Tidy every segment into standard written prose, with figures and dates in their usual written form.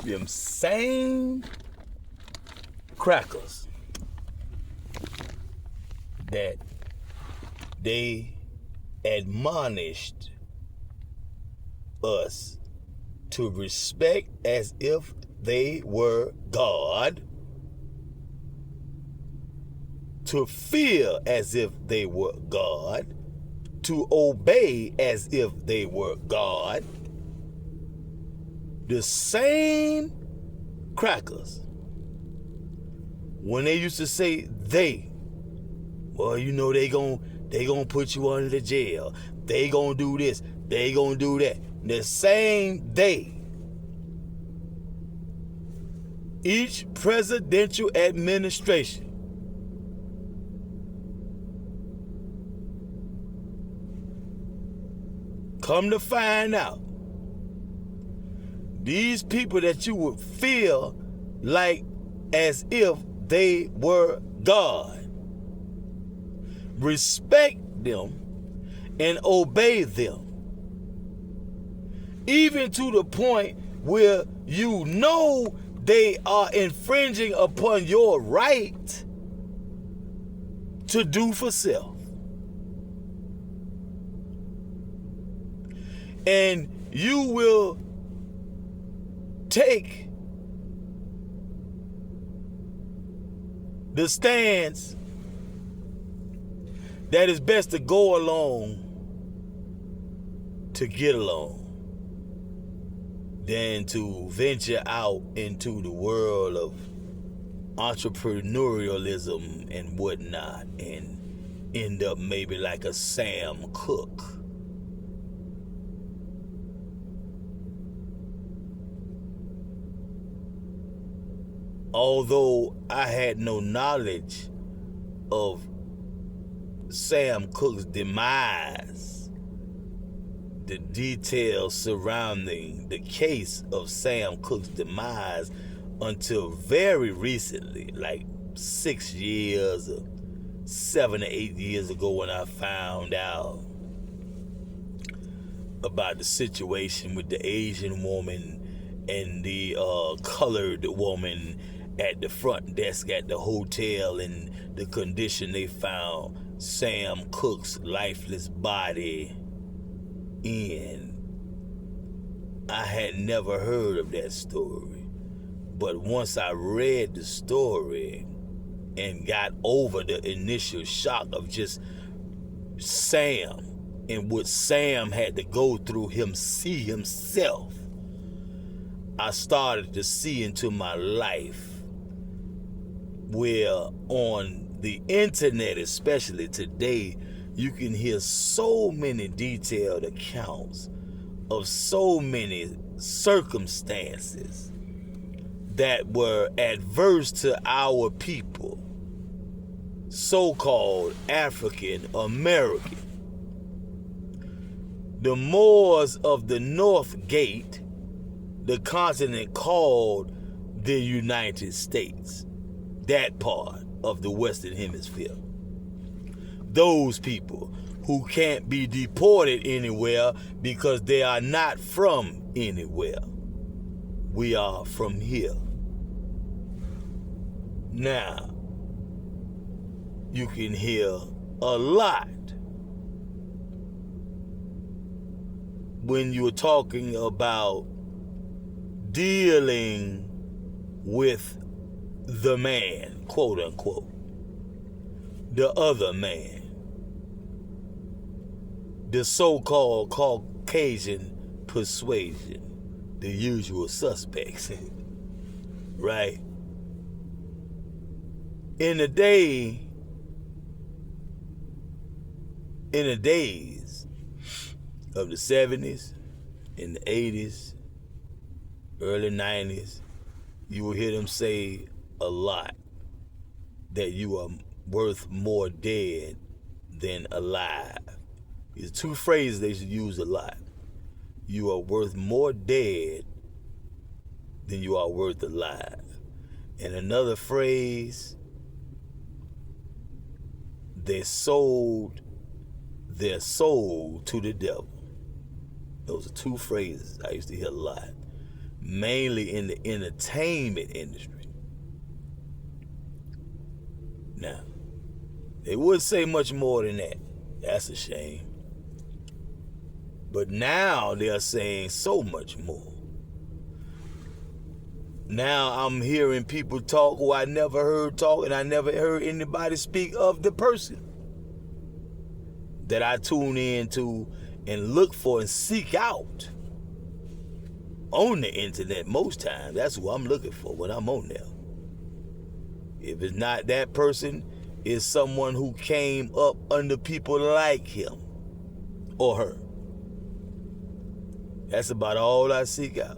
them same crackers that they admonished us to respect as if they were God, to fear as if they were God, to obey as if they were God. The same crackers, when they used to say they, well, you know, they gon' put you under the jail, they gonna do this, they gonna do that. The same they, each presidential administration come to find out, these people that you would feel like as if they were God, respect them and obey them, even to the point where you know they are infringing upon your right to do for self. And you will take the stance that is best to go along to get along than to venture out into the world of entrepreneurialism and whatnot and end up maybe like a Sam Cooke. Although I had no knowledge of Sam Cooke's demise, the details surrounding the case of Sam Cooke's demise until very recently, like 6 years or 7 or 8 years ago, when I found out about the situation with the Asian woman and the colored woman at the front desk at the hotel and the condition they found Sam Cooke's lifeless body in. I had never heard of that story, but once I read the story and got over the initial shock of just Sam and what Sam had to go through see himself, I started to see into my life where on the internet, especially today, you can hear so many detailed accounts of so many circumstances that were adverse to our people, so-called African American. The Moors of the North Gate, the continent called the United States, that part of the Western Hemisphere. Those people who can't be deported anywhere because they are not from anywhere. We are from here. Now, you can hear a lot when you're talking about dealing with the man, quote unquote, the other man, the so-called Caucasian persuasion, the usual suspects, right? In the days of the 70s, in the 80s, early 90s, you will hear them say a lot that you are worth more dead than alive. These two phrases they should use a lot. You are worth more dead than you are worth alive. And another phrase, they sold their soul to the devil. Those are two phrases I used to hear a lot. mainly in the entertainment industry. Now, they would say much more than that. That's a shame. But now they're saying so much more. Now I'm hearing people talk who I never heard talk, and I never heard anybody speak of the person that I tune into and look for and seek out on the internet most times. That's who I'm looking for when I'm on there. If it's not that person, it's someone who came up under people like him or her. That's about all I seek out.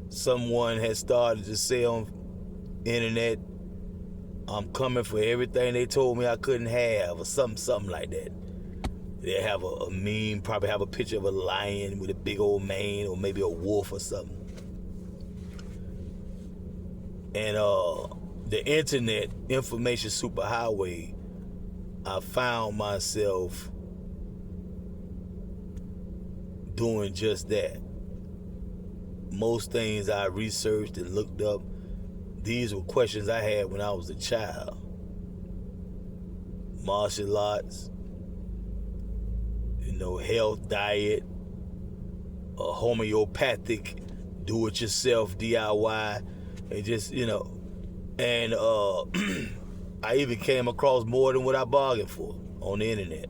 Someone has started to say on internet, I'm coming for everything they told me I couldn't have, or something like that. They have a meme, probably have a picture of a lion with a big old mane, or maybe a wolf or something. And the internet, information superhighway, I found myself doing just that. Most things I researched and looked up, these were questions I had when I was a child. Martial arts, health, diet, homeopathic, do-it-yourself, DIY, and just, and I even came across more than what I bargained for on the internet.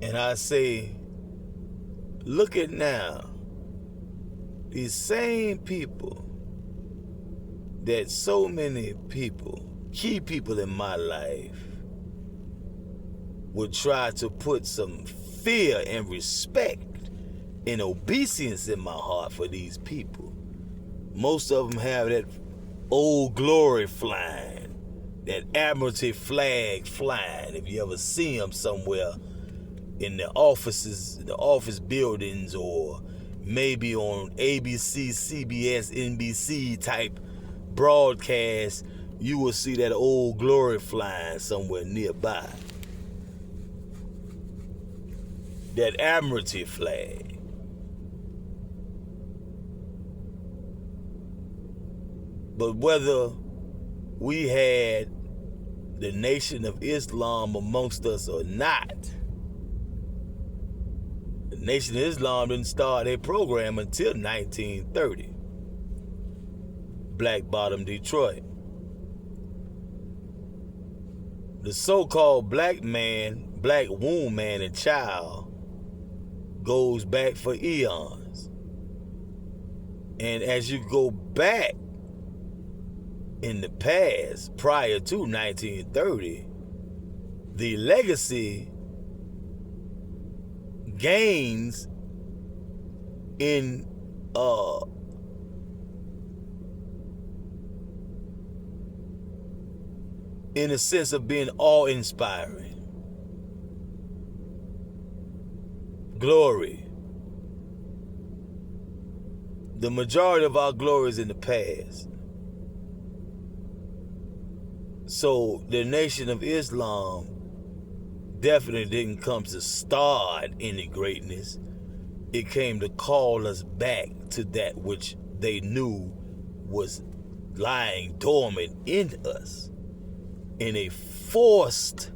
And I say, look at now, these same people that so many people, key people in my life, would try to put some fear and respect and obeisance in my heart for these people. Most of them have that old glory flying, that admiralty flag flying. If you ever see them somewhere in the offices, the office buildings, or maybe on ABC, CBS, NBC type broadcast, you will see that old glory flying somewhere nearby. That admiralty flag. But whether we had the Nation of Islam amongst us or not, the Nation of Islam didn't start their program until 1930. Black Bottom, Detroit. The so-called black man, black womb man and child goes back for eons. And as you go back in the past, prior to 1930, the legacy gains in a sense of being awe-inspiring. Glory. The majority of our glory is in the past. So the Nation of Islam definitely didn't come to start any greatness. It came to call us back to that which they knew was lying dormant in us, in a forced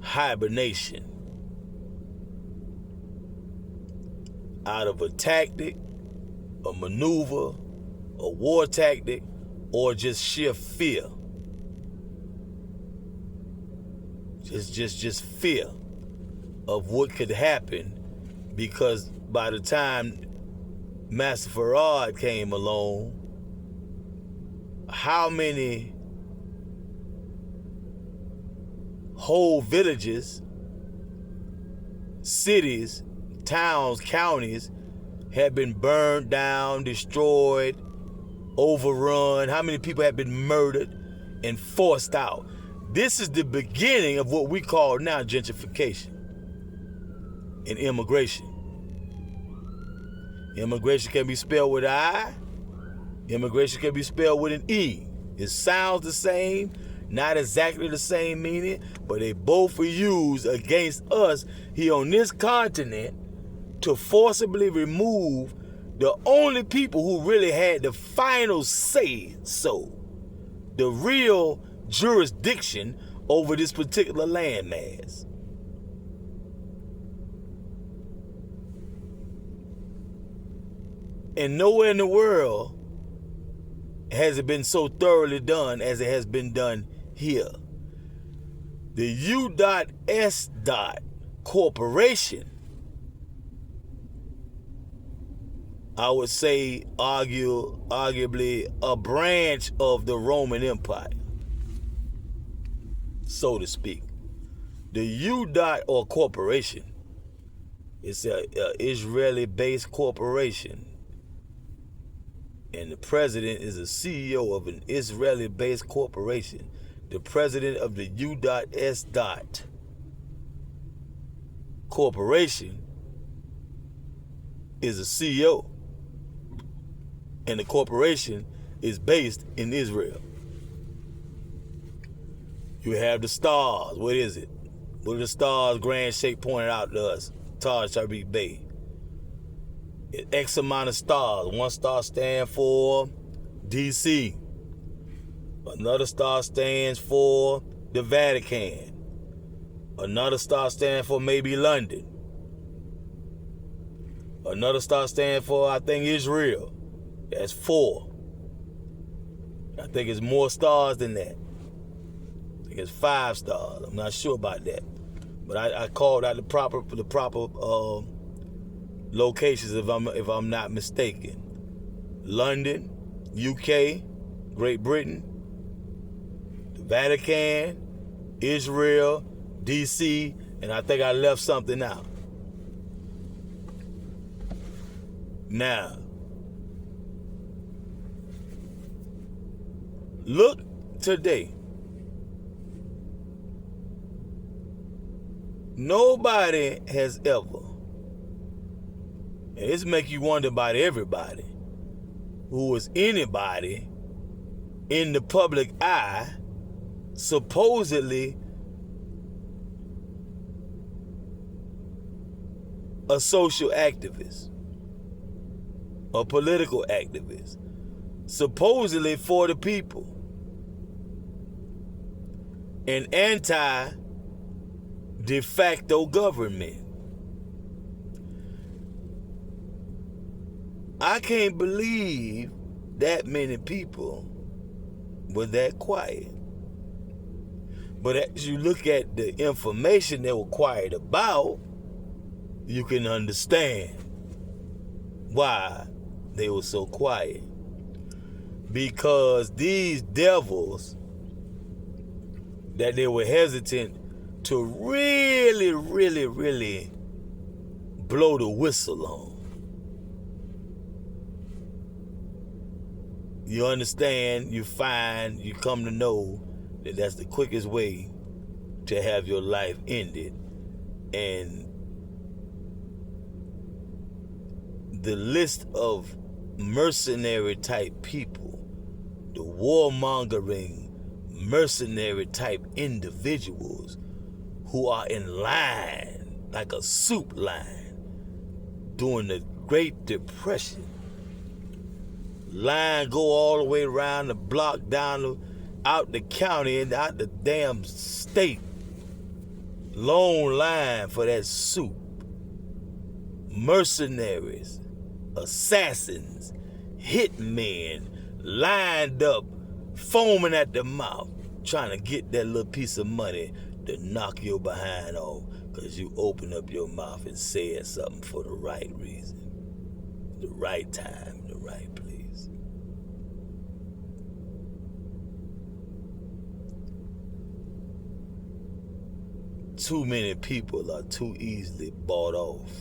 hibernation, out of a tactic, a maneuver, a war tactic, or just sheer fear. Just fear of what could happen, because by the time Master Farad came along, how many whole villages, cities, towns, counties had been burned down, destroyed, overrun? How many people had been murdered and forced out? This is the beginning of what we call now gentrification and immigration. Immigration can be spelled with an I. Immigration can be spelled with an E. It sounds the same, not exactly the same meaning, but they both were used against us here on this continent to forcibly remove the only people who really had the final say so, the real jurisdiction over this particular landmass. And nowhere in the world has it been so thoroughly done as it has been done here. The U.S. Corporation, I would say arguably a branch of the Roman Empire, so to speak. The U. or corporation, it's an Israeli-based corporation. And the president is a CEO of an Israeli-based corporation. The president of the U.S. Corporation is a CEO. And the corporation is based in Israel. You have the stars. What is it? What are the stars Grand Sheikh pointed out to us? Taj Tariq Bey. X amount of stars. One star stands for DC. Another star stands for the Vatican. Another star stands for maybe London. Another star stands for, I think, Israel. That's 4. I think it's more stars than that. I think it's 5 stars. I'm not sure about that. But I called out the proper locations if I'm not mistaken. London, UK, Great Britain, the Vatican, Israel, DC, and I think I left something out. Now, look today. Nobody has ever, and this make you wonder about everybody who was anybody in the public eye, supposedly a social activist, a political activist, supposedly for the people, an anti-de facto government. I can't believe that many people were that quiet. But as you look at the information they were quiet about, you can understand why they were so quiet. Because these devils that they were hesitant to really blow the whistle on. You understand, you find, you come to know that that's the quickest way to have your life ended. And the list of mercenary type people, the warmongering mercenary type individuals who are in line like a soup line during the Great Depression. Line go all the way around the block, out the county and out the damn state. Long line for that soup. Mercenaries, assassins, hitmen lined up, foaming at the mouth, trying to get that little piece of money to knock your behind off because you open up your mouth and said something for the right reason, the right time, the right place. Too many people are too easily bought off,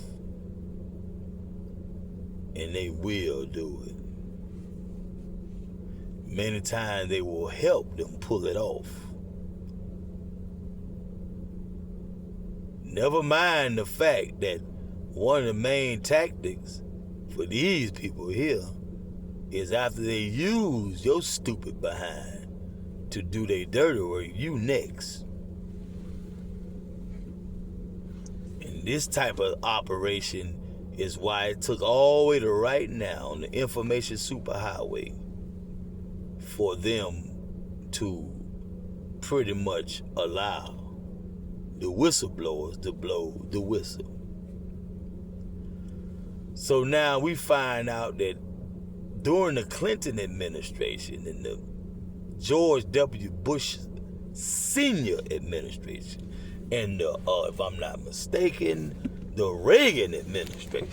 and they will do it. Many times they will help them pull it off. Never mind the fact that one of the main tactics for these people here is after they use your stupid behind to do their dirty work, you next. And this type of operation is why it took all the way to right now on the information superhighway for them to pretty much allow the whistleblowers to blow the whistle. So now we find out that during the Clinton administration and the George W. Bush Senior administration and the, if I'm not mistaken, the Reagan administration,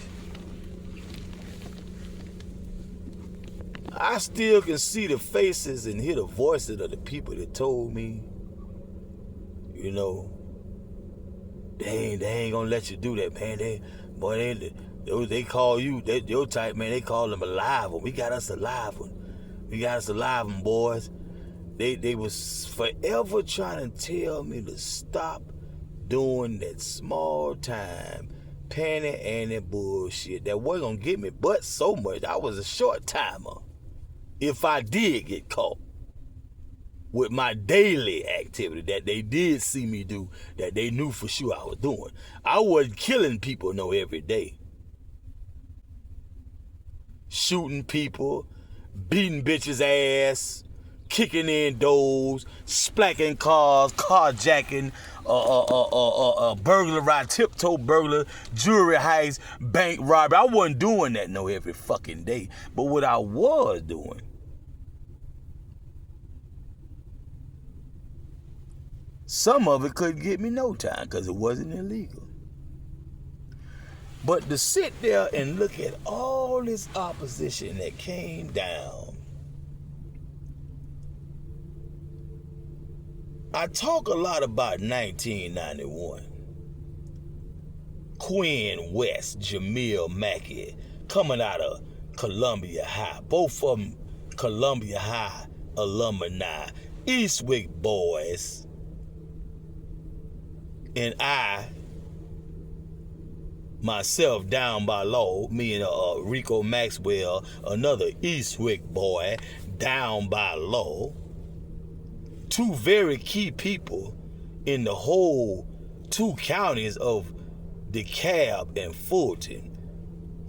I still can see the faces and hear the voices of the people that told me, you know, they ain't gonna let you do that, man. They call you, your type, man, they call them a live one. We got us a live one. We got us a live one, boys. They was forever trying to tell me to stop doing that small time panty and that bullshit that wasn't gonna get me but so much. I was a short timer if I did get caught with my daily activity that they did see me do, that they knew for sure I was doing. I wasn't killing people every day. Shooting people, beating bitches' ass, kicking in doors, splacking cars, carjacking, burglary, tiptoe burglar, jewelry heist, bank robbery. I wasn't doing that every fucking day. But what I was doing, some of it couldn't get me no time because it wasn't illegal. But to sit there and look at all this opposition that came down, I talk a lot about 1991. Quinn West, Jamil Mackey, coming out of Columbia High. Both of them Columbia High alumni, Eastwick boys. And I, myself, down by law, me and Rico Maxwell, another Eastwick boy, down by law. Two very key people in the whole two counties of DeKalb and Fulton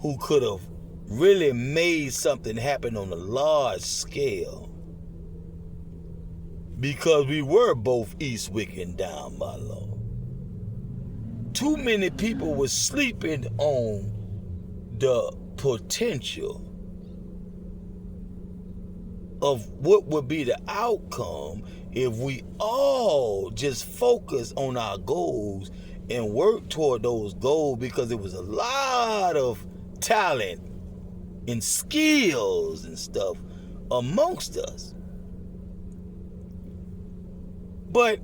who could have really made something happen on a large scale because we were both Eastwick and down by law. Too many people were sleeping on the potential of what would be the outcome if we all just focus on our goals and work toward those goals, because there was a lot of talent and skills and stuff amongst us. But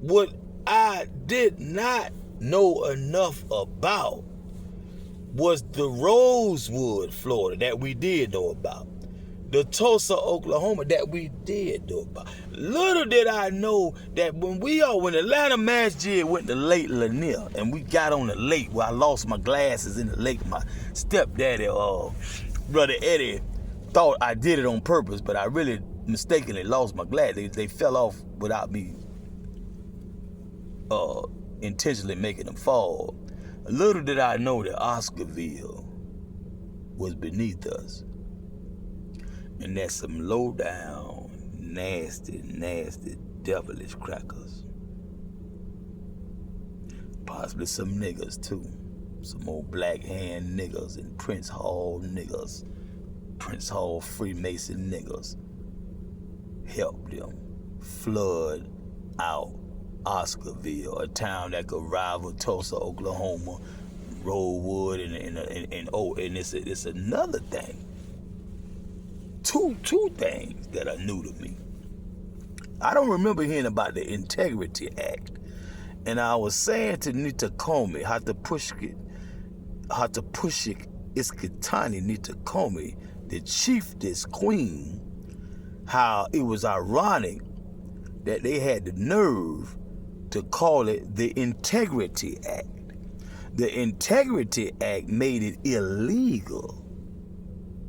what I did not know enough about was the Rosewood, Florida, that we did know about. The Tulsa, Oklahoma, that we did know about. Little did I know that when Atlanta Masjid went to Lake Lanier, and we got on the lake where I lost my glasses in the lake, my stepdaddy, Brother Eddie, thought I did it on purpose, but I really mistakenly lost my glasses. They fell off without me intentionally making them fall. Little did I know that Oscarville was beneath us. And that's some low down, nasty, devilish crackers. Possibly some niggas too. Some old black hand niggas and Prince Hall niggas. Prince Hall Freemason niggas. Help them flood out Oscarville, a town that could rival Tulsa, Oklahoma, Rosewood, and it's another thing. Two things that are new to me. I don't remember hearing about the Integrity Act, and I was saying to Nita Comey, HawtyyyReddd Iskitani Nita Comey, the chiefess queen, how it was ironic that they had the nerve to call it the Integrity Act. The Integrity Act made it illegal,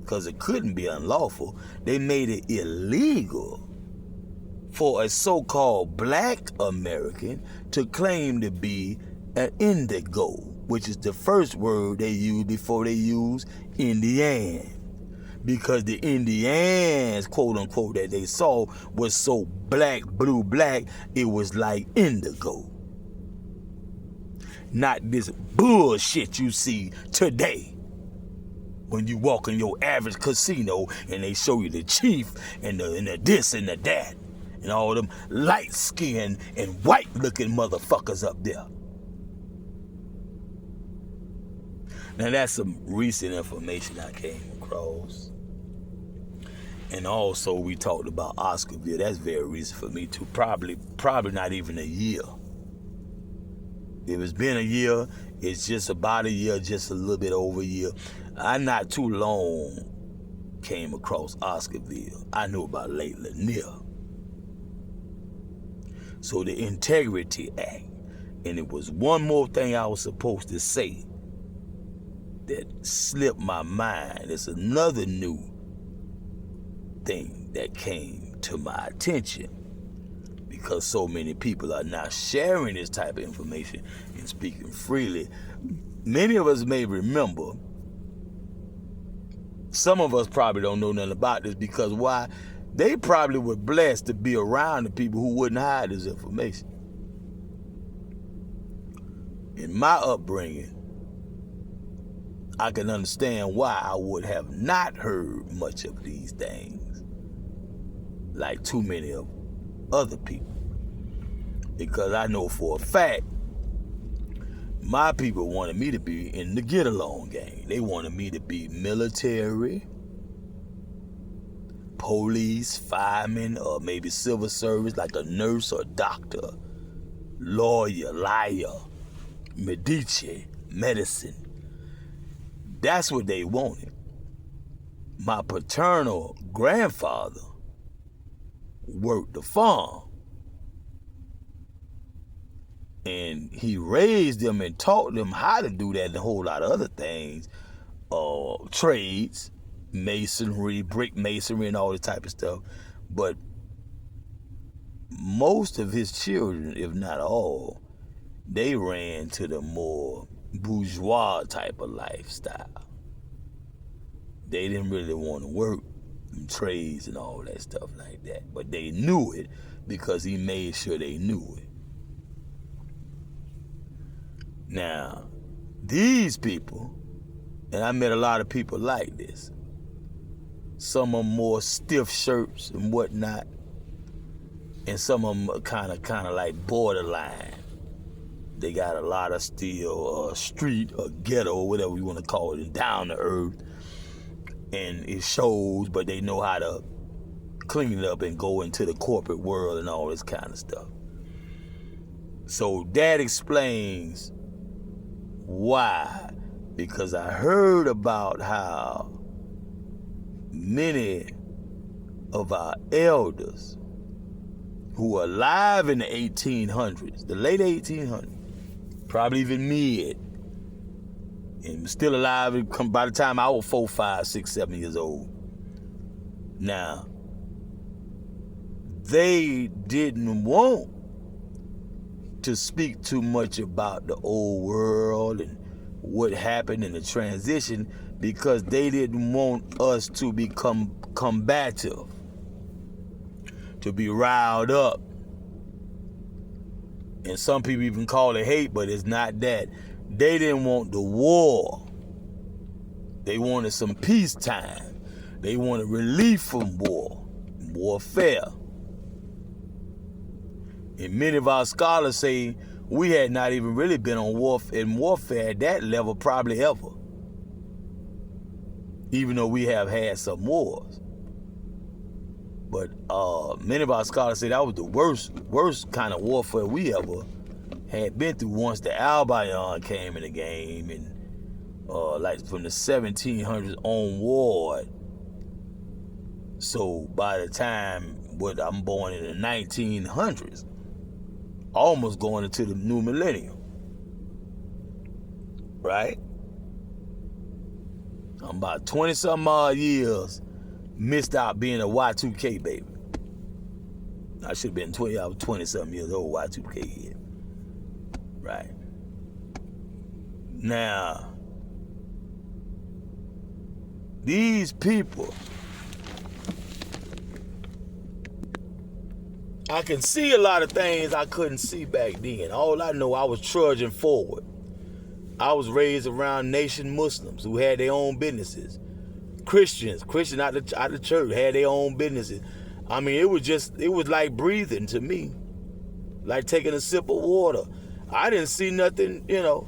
because it couldn't be unlawful. They made it illegal for a so-called black American to claim to be an indigo, which is the first word they used before they used Indian. Because the Indians, quote unquote, that they saw was so black, blue, black, it was like indigo. Not this bullshit you see today when you walk in your average casino and they show you the chief and the this and the that and all them light-skinned and white-looking motherfuckers up there. Now that's some recent information I came across. And also we talked about Oscarville. That's very recent for me too. Probably not even a year. If it's been a year, it's just about a year, just a little bit over a year. I not too long came across Oscarville. I knew about Lake Lanier. So the Integrity Act, and it was one more thing I was supposed to say that slipped my mind. It's another new thing that came to my attention, because so many people are now sharing this type of information and speaking freely. Many of us may remember, some of us probably don't know nothing about this, because why? They probably were blessed to be around the people who wouldn't hide this information. In my upbringing, I can understand why I would have not heard much of these things like too many of other people. Because I know for a fact, my people wanted me to be in the get-along game. They wanted me to be military, police, fireman, or maybe civil service, like a nurse or doctor, lawyer, liar, Medici, medicine. That's what they wanted. My paternal grandfather worked the farm. And he raised them and taught them how to do that and a whole lot of other things. Trades, masonry, brick masonry, and all this type of stuff. But most of his children, if not all, they ran to the more bourgeois type of lifestyle. They didn't really want to work in trades and all that stuff like that. But they knew it because he made sure they knew it. Now, these people, and I met a lot of people like this, some of them more stiff shirts and whatnot, and some of them are kind of like borderline. They got a lot of still street or ghetto, whatever you want to call it, and down to earth, and it shows, but they know how to clean it up and go into the corporate world and all this kind of stuff. So that explains why, because I heard about how many of our elders who were alive in the 1800s, the late 1800s, probably even mid, and still alive by the time I was 4, 5, 6, 7 years old. Now, they didn't want to speak too much about the old world and what happened in the transition, because they didn't want us to become combative, to be riled up. And some people even call it hate, but it's not that. They didn't want the war. They wanted some peacetime. They wanted relief from warfare. And many of our scholars say we had not even really been in warfare at that level probably ever, even though we have had some wars. But many of our scholars say that was the worst kind of warfare we ever had been through once the Albion came in the game, and like from the 1700s onward. So by the time I'm born in the 1900s, almost going into the new millennium. right? I'm about 20-something odd years missed out being a Y2K baby. I should have been 20, I was 20-something years old, Y2K kid. Right. Now, these people, I can see a lot of things I couldn't see back then. All I know, I was trudging forward. I was raised around nation Muslims who had their own businesses. Christians out the church had their own businesses. I mean, it was like breathing to me. Like taking a sip of water. I didn't see nothing, you know.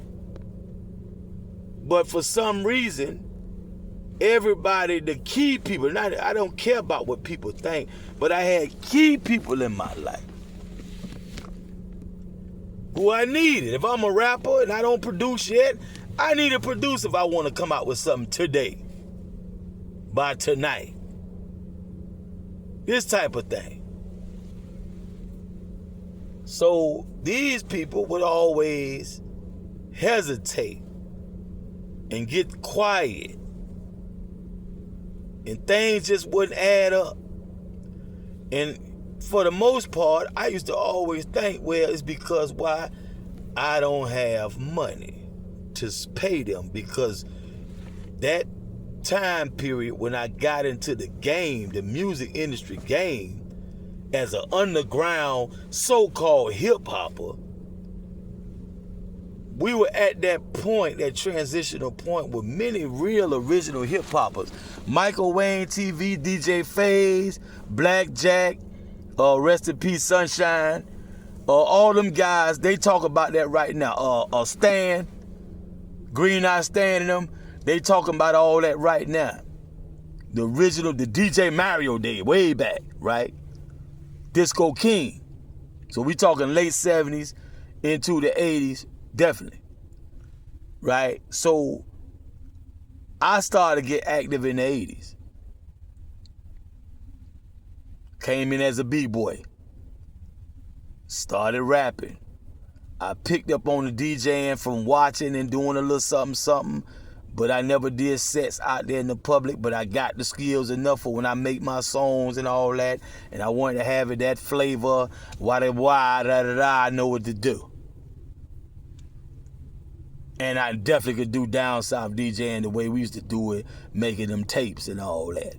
But for some reason, everybody, the key people, I don't care about what people think, but I had key people in my life who I needed. If I'm a rapper and I don't produce yet, I need to produce if I want to come out with something today, by tonight. This type of thing. So these people would always hesitate and get quiet, and things just wouldn't add up. And for the most part, I used to always think, well, it's because why I don't have money to pay them, because that time period when I got into the game, the music industry game, as an underground so-called hip-hopper, we were at that point, that transitional point, with many real original hip-hoppers. Michael Wayne TV, DJ Faze, Black Jack, rest in peace Sunshine, all them guys, they talk about that right now. Stan, Green Eye Stan and them, they talking about all that right now. The original, the DJ Mario day, way back, right? Disco King. So we talking late 70s into the 80s, definitely. Right? So I started to get active in the 80s. Came in as a B-boy. Started rapping. I picked up on the DJing from watching and doing a little something, but I never did sets out there in the public, but I got the skills enough for when I make my songs and all that, and I wanted to have it that flavor, I know what to do. And I definitely could do down south DJing the way we used to do it, making them tapes and all that.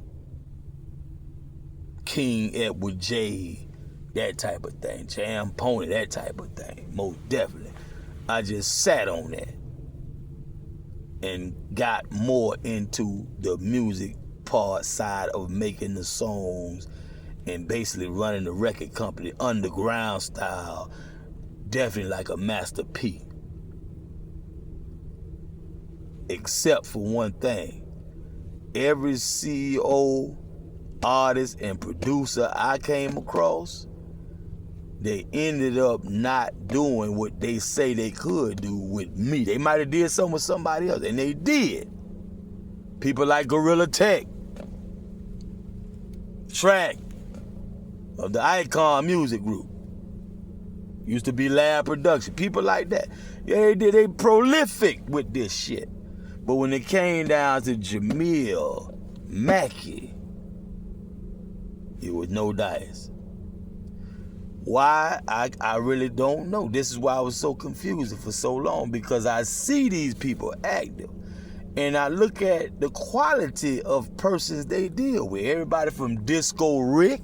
King Edward J, that type of thing. Jam Pony, that type of thing. Most definitely. I just sat on that and got more into the music part side of making the songs and basically running the record company underground style, definitely like a Master P. Except for one thing. Every CEO, artist, and producer I came across, they ended up not doing what they say they could do with me. They might have did something with somebody else, and they did. People like Gorilla Tech, Track of the Icon Music Group, used to be Lab Production. People like that. Yeah, they did. They prolific with this shit. But when it came down to Jamil, Mackey, it was no dice. Why? I really don't know. This is why I was so confused for so long, because I see these people active and I look at the quality of persons they deal with. Everybody from Disco Rick,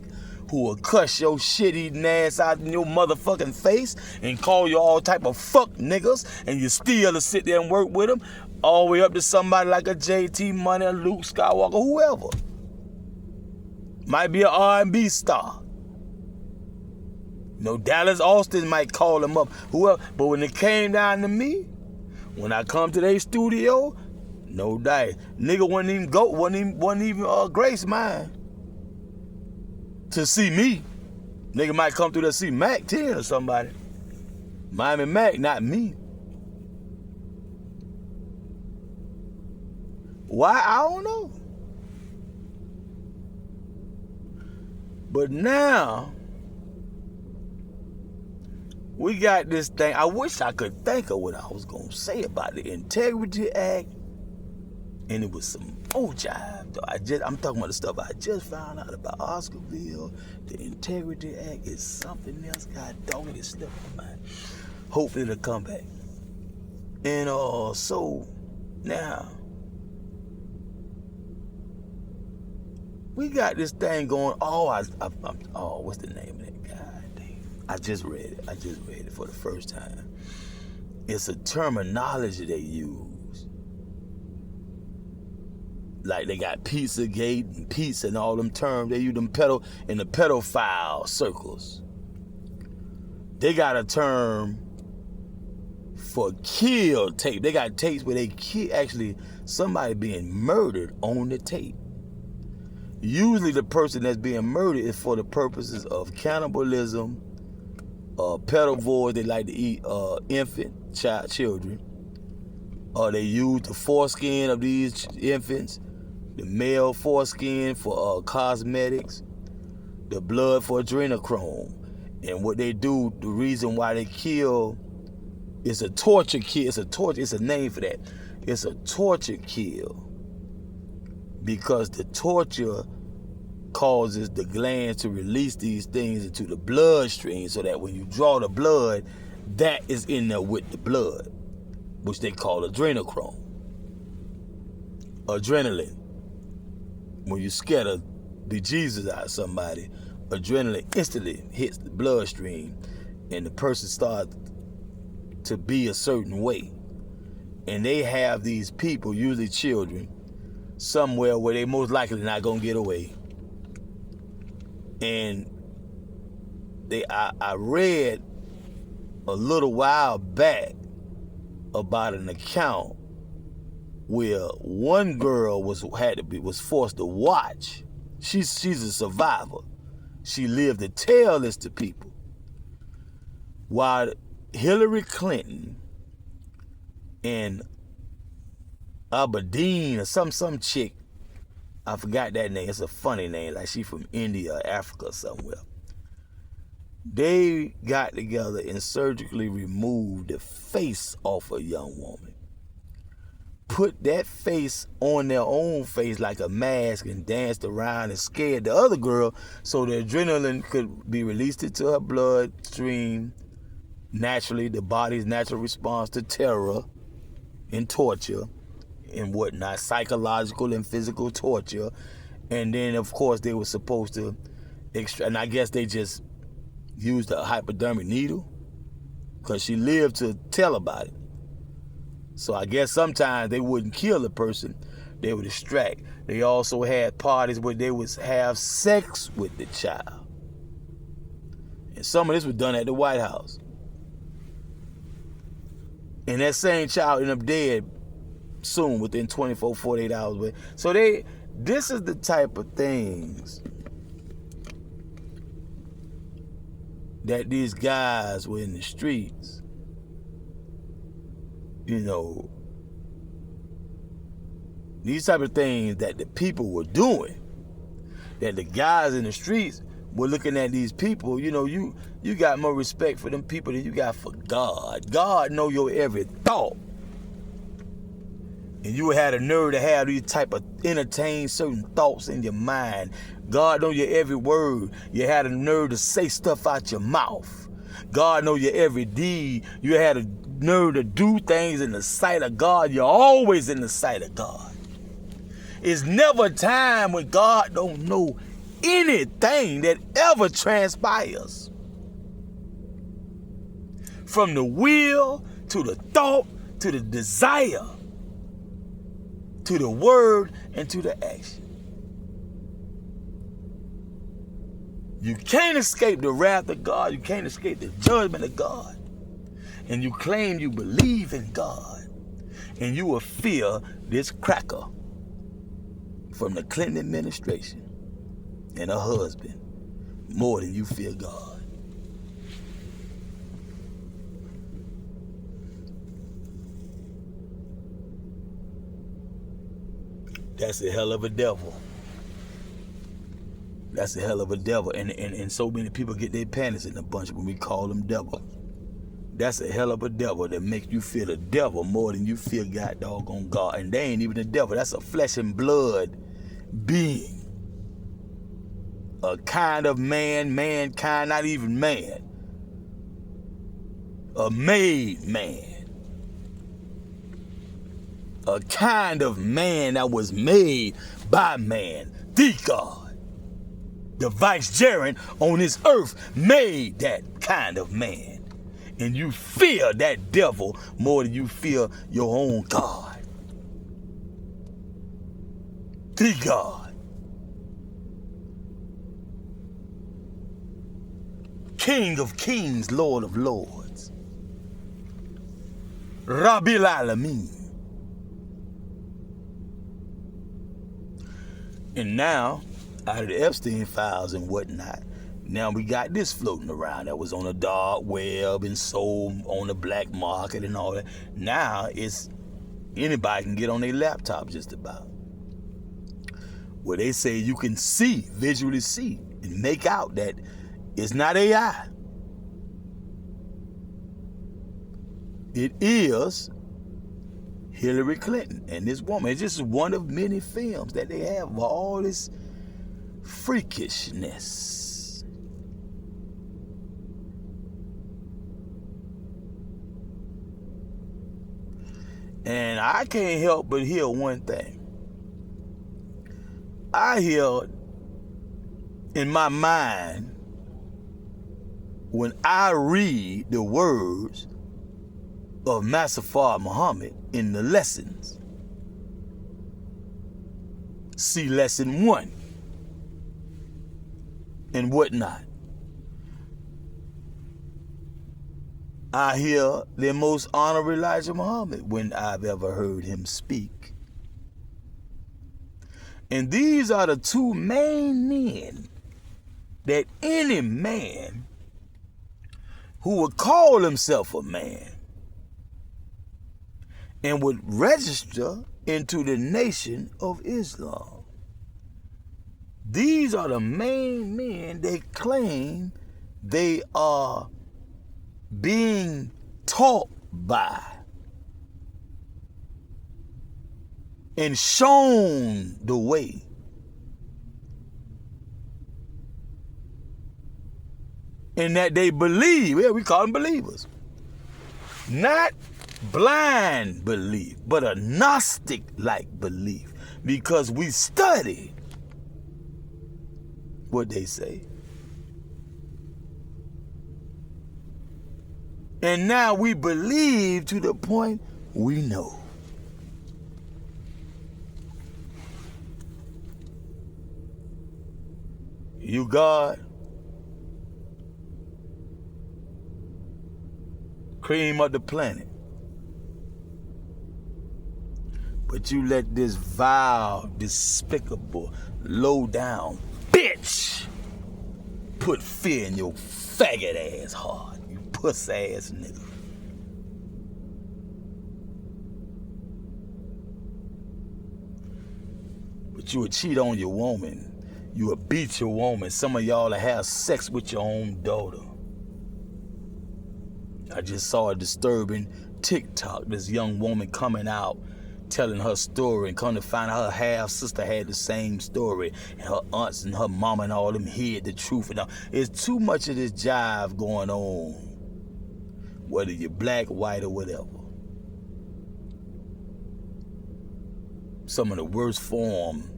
who will cuss your shit-eating ass out in your motherfucking face and call you all type of fuck niggas, and you still to sit there and work with them, all the way up to somebody like a JT Money, a Luke Skywalker, whoever. Might be an R&B star. You know, Dallas Austin might call him up, whoever. But when it came down to me, when I come to their studio, no doubt, nigga wasn't even grace mine to see me. Nigga might come through to see Mac 10 or somebody. Miami Mac, not me. Why? I don't know. But now, We got this thing. I wish I could think of what I was going to say about the Integrity Act. And it was some old jive, though. I'm talking about the stuff I just found out about Oscarville. The Integrity Act is something else. God dog, it slipped my mind. Hopefully it'll come back. And so now we got this thing going. What's the name of that guy? Damn. I just read it for the first time. It's a terminology they use. Like they got Pizzagate and pizza and all them terms. They use them in the pedophile circles. They got a term for kill tape. They got tapes where they kill actually somebody being murdered on the tape. Usually the person that's being murdered is for the purposes of cannibalism, pedivores. They like to eat children. They use the foreskin of these infants, the male foreskin for cosmetics, the blood for adrenochrome. And what they do, the reason why they kill is a torture kill. It's a name for that. It's a torture kill because the torture causes the glands to release these things into the bloodstream so that when you draw the blood, that is in there with the blood, which they call adrenochrome. Adrenaline. When you scare the bejesus out of somebody, adrenaline instantly hits the bloodstream and the person starts to be a certain way. And they have these people, usually children, somewhere where they most likely not gonna get away. And I read a little while back about an account where one girl was forced to watch. She's a survivor. She lived to tell this to people. While Hillary Clinton and Aberdeen or some chick, I forgot that name. It's a funny name, like she from India or Africa or somewhere. They got together and surgically removed the face off a young woman. Put that face on their own face like a mask and danced around and scared the other girl so the adrenaline could be released into her bloodstream. Naturally, the body's natural response to terror and torture and whatnot, psychological and physical torture. And then, of course, they were supposed to and I guess they just used a hypodermic needle because she lived to tell about it. So I guess sometimes they wouldn't kill the person, they would distract. They also had parties where they would have sex with the child. And some of this was done at the White House. And that same child ended up dead soon, within 24, 48 hours. So this is the type of things that these guys were in the streets, these type of things that the people were doing, that the guys in the streets were looking at these people. You got more respect for them people than you got for God. God know your every thought. And you had a nerve to have these type of entertain certain thoughts in your mind. God know your every word. You had a nerve to say stuff out your mouth. God know your every deed. You had a nerve to do things in the sight of God. You're always in the sight of God. It's never a time when God don't know anything that ever transpires. From the will, to the thought, to the desire, to the word, and to the action. You can't escape the wrath of God. You can't escape the judgment of God. And you claim you believe in God. And you will fear this cracker from the Clinton administration and her husband more than you fear God. That's a hell of a devil. That's a hell of a devil. And so many people get their panties in a bunch when we call them devil. That's a hell of a devil that makes you fear the devil more than you fear God doggone God. And they ain't even the devil. That's a flesh and blood being. A kind of man, mankind, not even man. A made man. A kind of man that was made by man. The God. The vicegerent on this earth made that kind of man. And you fear that devil more than you fear your own God. The God. King of kings, Lord of lords. Rabbil Alameen. And now, out of the Epstein files and whatnot, now we got this floating around that was on the dark web and sold on the black market and all that. Now it's anybody can get on their laptop just about. Where they say you can see, visually see, and make out that it's not AI. It is Hillary Clinton and this woman. It's just one of many films that they have of all this freakishness. And I can't help but hear one thing. I hear in my mind when I read the words of Mustafa Muhammad in the lessons. See lesson 1 and whatnot. I hear the most honorable Elijah Muhammad when I've ever heard him speak. And these are the two main men that any man who would call himself a man and would register into the nation of Islam. These are the main men that claim they are being taught by and shown the way. And that they believe, yeah, we call them believers. Not blind belief, but a Gnostic-like belief. Because we study what they say. And now we believe to the point we know. You God, cream of the planet. But you let this vile, despicable, low-down bitch put fear in your faggot ass heart. Puss ass nigga. But you would cheat on your woman. You would beat your woman. Some of y'all will have sex with your own daughter. I just saw a disturbing TikTok. This young woman coming out telling her story, and come to find out her half sister had the same story, and her aunts and her mama and all them hid the truth. And all. It's too much of this jive going on. Whether you're black, white, or whatever. Some of the worst forms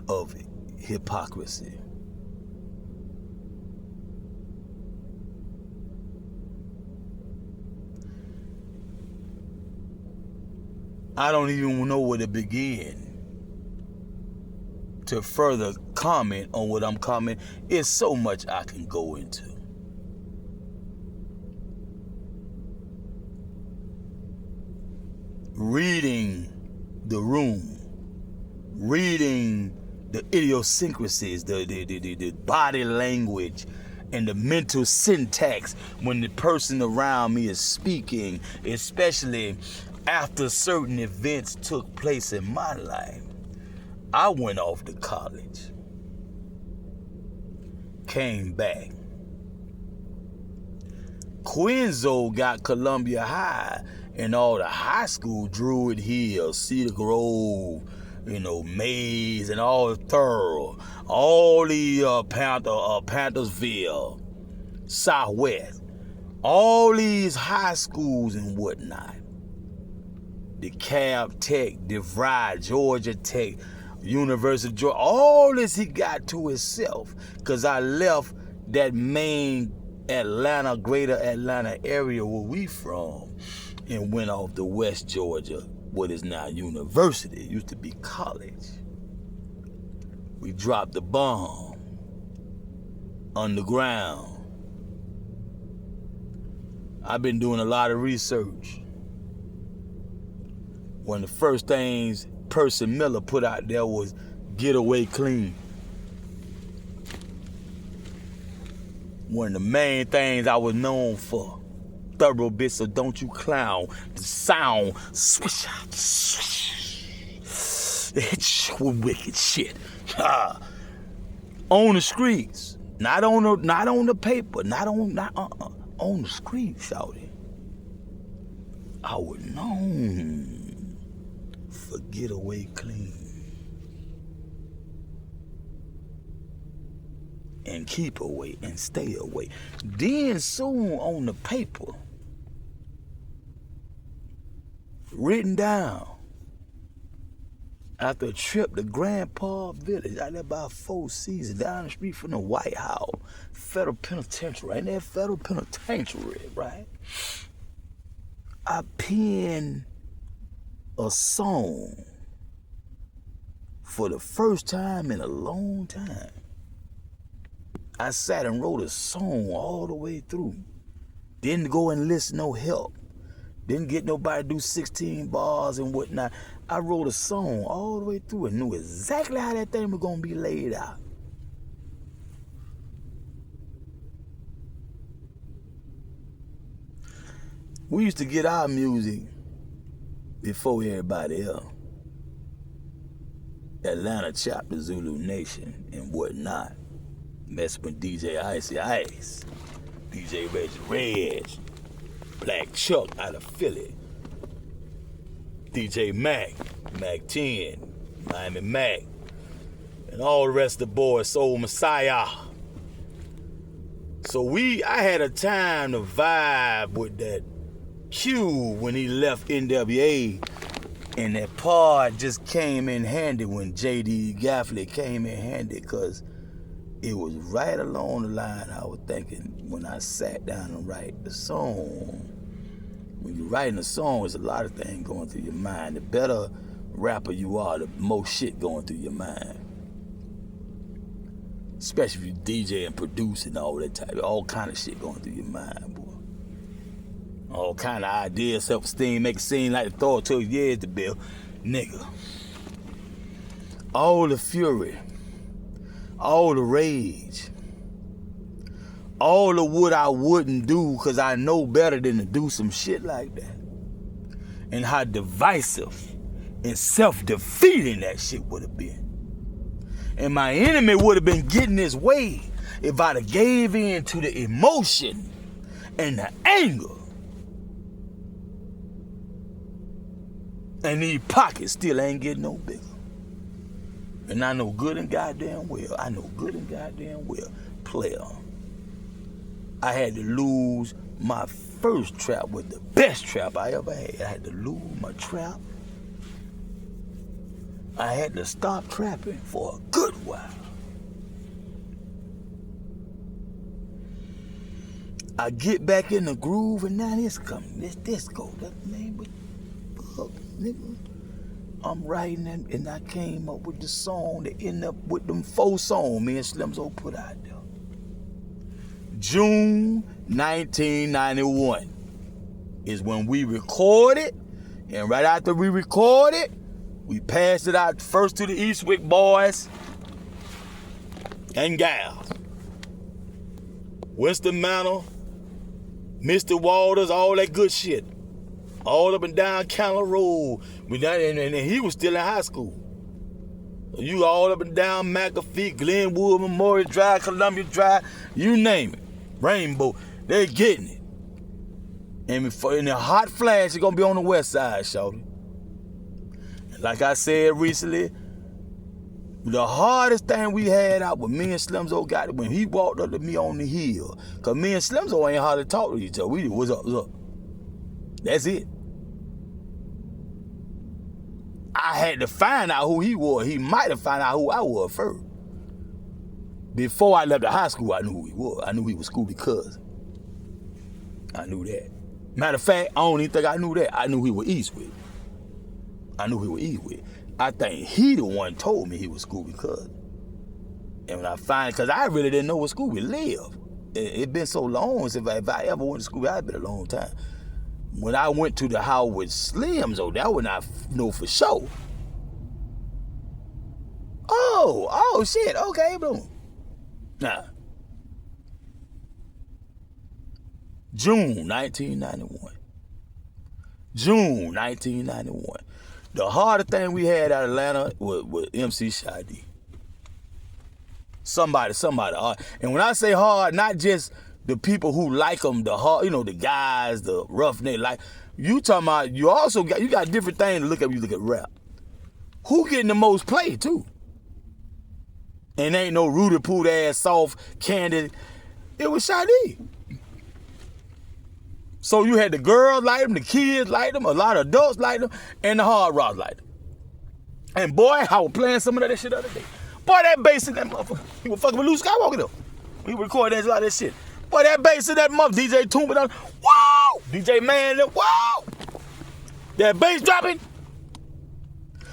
of hypocrisy. I don't even know where to begin to further comment on what I'm commenting. It's so much I can go into. Reading the room, reading the idiosyncrasies, the body language, and the mental syntax when the person around me is speaking, especially after certain events took place in my life. I went off to college, came back, Quinzo got Columbia High, and all the high school, Druid Hill, Cedar Grove, Mays, and all Thorough, all the Panthersville, Southwest, all these high schools and whatnot. DeKalb Tech, DeVry, Georgia Tech, University of Georgia, all this he got to himself, because I left that main Atlanta, greater Atlanta area where we from, and went off to West Georgia, what is now university. It used to be college. We dropped the bomb underground. I've been doing a lot of research. One of the first things Percy Miller put out there was Get Away Clean. One of the main things I was known for. Thorough bits of Don't You Clown. The sound, swish out, swish. It's wicked shit. On the streets, not on the paper, on the streets, shawty. I was known for Get Away Clean and keep away and stay away. Then soon on the paper, written down, after a trip to Grandpa Village, out there by 4 Seasons, down the street from the White House, federal penitentiary, right in that federal penitentiary, right? I penned a song for the first time in a long time. I sat and wrote a song all the way through. Didn't go enlist no help. Didn't get nobody to do 16 bars and whatnot. I wrote a song all the way through and knew exactly how that thing was gonna be laid out. We used to get our music before everybody else. Atlanta chapter, Zulu Nation, and whatnot. Messing with DJ Icy Ice, DJ Redd, Black Chuck out of Philly, DJ Mac 10, Miami Mac, and all the rest of the boys, Soul Messiah. So I had a time to vibe with that Q when he left NWA, and that part just came in handy when J.D. Gaffley came in handy, because it was right along the line I was thinking when I sat down and write the song. When you're writing a song, there's a lot of things going through your mind. The better rapper you are, the more shit going through your mind. Especially if you DJ and produce and all that type, all kind of shit going through your mind, boy. All kind of ideas, self-esteem, make it seem like the thought took years to build. Nigga. All the fury, all the rage, all of what I wouldn't do because I know better than to do some shit like that. And how divisive and self-defeating that shit would have been. And my enemy would have been getting his way if I'd have gave in to the emotion and the anger. And these pockets still ain't getting no bigger. And I know good and goddamn well, player, I had to lose my first trap with the best trap I ever had. I had to lose my trap. I had to stop trapping for a good while. I get back in the groove and now this coming. This disco, that name, but fuck, nigga. I'm writing and I came up with the song that ended up with them 4 songs me and Slim Zo put out there. June 1991 is when we recorded, and right after we recorded, we passed it out first to the Eastwick boys and gals. Winston Manor, Mr. Waters, all that good shit. All up and down County Road. And he was still in high school. You all up and down McAfee, Glenwood, Memorial Drive, Columbia Drive, you name it. Rainbow, they getting it. And in the hot flash, it's gonna be on the west side, shorty. Like I said recently, the hardest thing we had out with me and Slimzo got it when he walked up to me on the hill. Cause me and Slimzo ain't hard to talk to each other. We what's up, what's up? That's it. I had to find out who he was. He might have found out who I was first. Before I left the high school, I knew who he was. I knew he was Scooby cousin. I knew that. Matter of fact, I don't even think I knew that. I knew he was Eastwood. I knew he was Eastwood. I think he the one told me he was Scooby cousin. And when I find, because I really didn't know where Scooby lived. It been so long since if I ever went to Scooby, I'd been a long time. When I went to the house with Slim, so that one I know for sure. Oh shit, okay, boom. Now, June 1991. June 1991. The hardest thing we had out of Atlanta was MC Shadi. Somebody hard. And when I say hard, not just the people who like them, the hard, the guys, the roughneck, like, you talking about, you got different things to look at when you look at rap. Who getting the most play, too? And ain't no Rudy Poot ass, soft, candid. It was Shadi. So you had the girls like them, the kids like them, a lot of adults like them, and the hard rocks like them. And boy, I was playing some of that shit the other day. Boy, that bass in that motherfucker. He was fucking with Luke Skywalker though. He recorded a lot of that shit. Boy, that bass in that motherfucker, DJ Toomba down. Wow! DJ Man, wow! That bass dropping.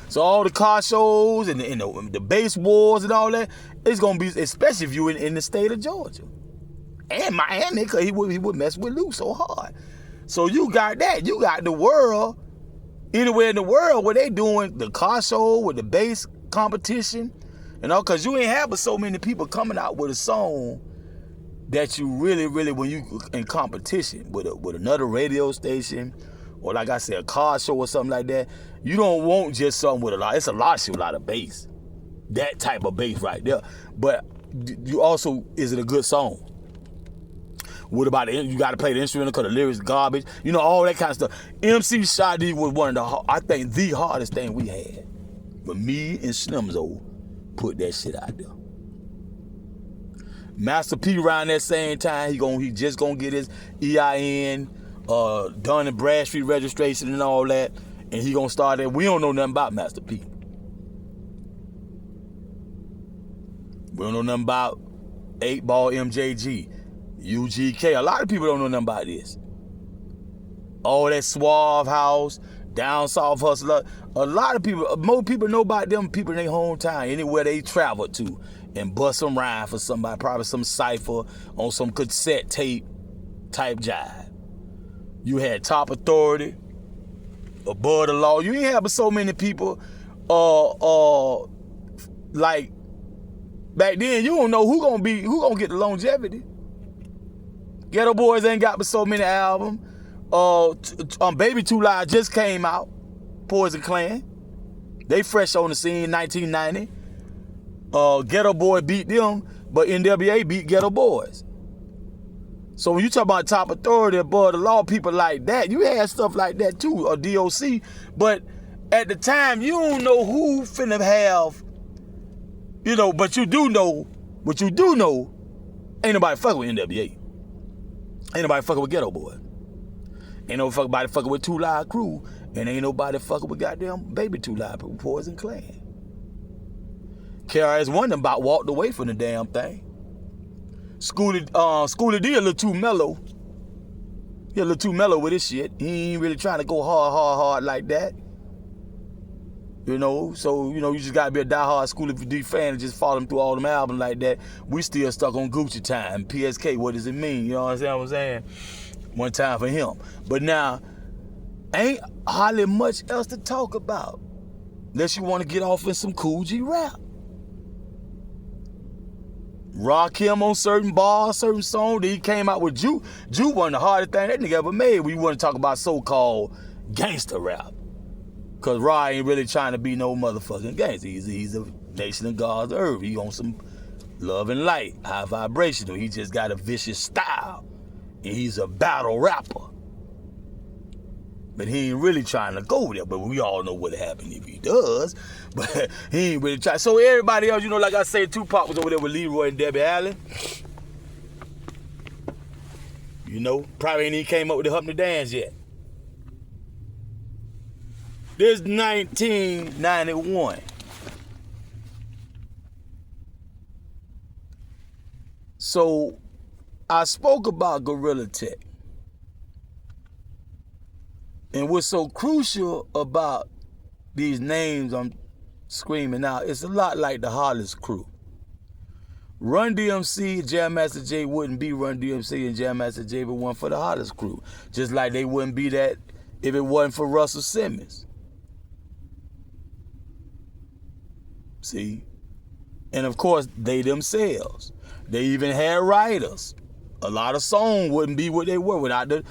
So all the car shows and the bass wars and all that, it's gonna be, especially if you in the state of Georgia. And Miami, because he would mess with Luke so hard. So you got that. You got the world, anywhere in the world where they doing the car show with the bass competition, because you ain't have so many people coming out with a song that you really, when you in competition with another radio station, or like I said, a car show or something like that, you don't want just something with it's a lot of bass. That type of bass right there. But you also, is it a good song? What about it? You got to play the instrumental because the lyrics garbage. All that kind of stuff. MC Shadi was one of the hardest thing we had. But me and Slimzo put that shit out there. Master P around that same time, he just gonna get his EIN, Dun and Bradstreet registration and all that, and he gonna start that. We don't know nothing about Master P. We don't know nothing about 8-Ball MJG. UGK. A lot of people don't know nothing about this. All that Suave House, Down South Hustler. A lot of people, more people know about them people in their hometown, anywhere they travel to, and bust some rhyme for somebody, probably some cipher on some cassette tape type jive. You had Top Authority, Above the Law. You ain't have but so many people, like, back then, you don't know who gonna get the longevity. Ghetto Boys ain't got but so many albums. Baby Too Loud just came out. Poison Clan. They fresh on the scene, 1990. Ghetto Boy beat them, but NWA beat Ghetto Boys. So when you talk about Top Authority, Above the Law, people like that, you had stuff like that too, or DOC. But at the time, you don't know who finna have, but you do know, ain't nobody fucking with NWA. Ain't nobody fucking with Ghetto Boy. Ain't nobody fucking with Too Loud Crew. And ain't nobody fucking with goddamn Baby Too Loud Poison Clan. KRS-One about walked away from the damn thing. Schoolie D a little too mellow. He a little too mellow with his shit. He ain't really trying to go hard like that. So, you just gotta be a diehard Schoolie D fan and just follow him through all them albums like that. We still stuck on Gucci Time, PSK, what does it mean? You know what I'm saying? One time for him. But now, ain't hardly much else to talk about. Unless you want to get off in some Cool G rap. Rock him on certain bars, certain songs. Then he came out with Jew. Jew wasn't the hardest thing that nigga ever made when you want to talk about so-called gangster rap. Cause Rod ain't really trying to be no motherfucking gangster. He's a nation of God's earth. He on some love and light, high vibrational. He just got a vicious style. And he's a battle rapper. But he ain't really trying to go there. But we all know what happened if he does. But he ain't really trying. So everybody else, you know, like I say, Tupac was over there with Leroy and Debbie Allen. You know, probably ain't even came up with the Hump the Dance yet. This 1991. So I spoke about Gorilla Tech. And what's so crucial about these names I'm screaming out, it's a lot like the Hollis Crew. Run DMC, Jam Master Jay wouldn't be Run DMC and Jam Master Jay if it wasn't for the Hollis Crew. Just like they wouldn't be that if it wasn't for Russell Simmons. See? And of course, they themselves. They even had writers. A lot of songs wouldn't be what they were without the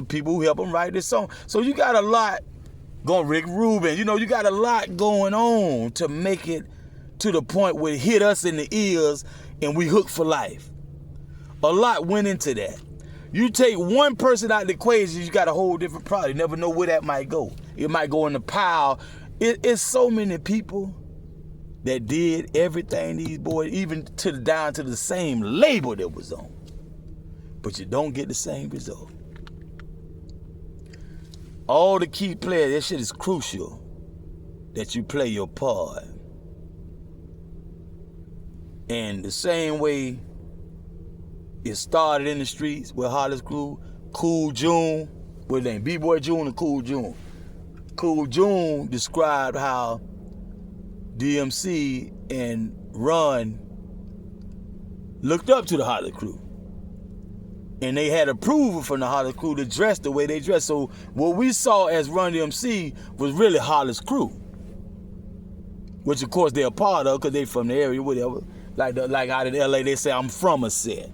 people who helped them write this song. So you got a lot going, Rick Rubin, you know, you got a lot going on to make it to the point where it hit us in the ears and we hooked for life. A lot went into that. You take one person out of the equation, you got a whole different product. You never know where that might go. It might go in the pile. It's so many people that did everything these boys, even down to the same label that was on. But you don't get the same result. All the key players, that shit is crucial that you play your part. And the same way it started in the streets with Hollis Crew, Cool June, what's his name? B-Boy June and Cool June. Cool June described how DMC and Run looked up to the Hollis Crew. And they had approval from the Hollis Crew to dress the way they dressed. So what we saw as Run DMC was really Hollis Crew. Which of course they're a part of because they from the area, whatever. Like out in LA, they say, I'm from a set.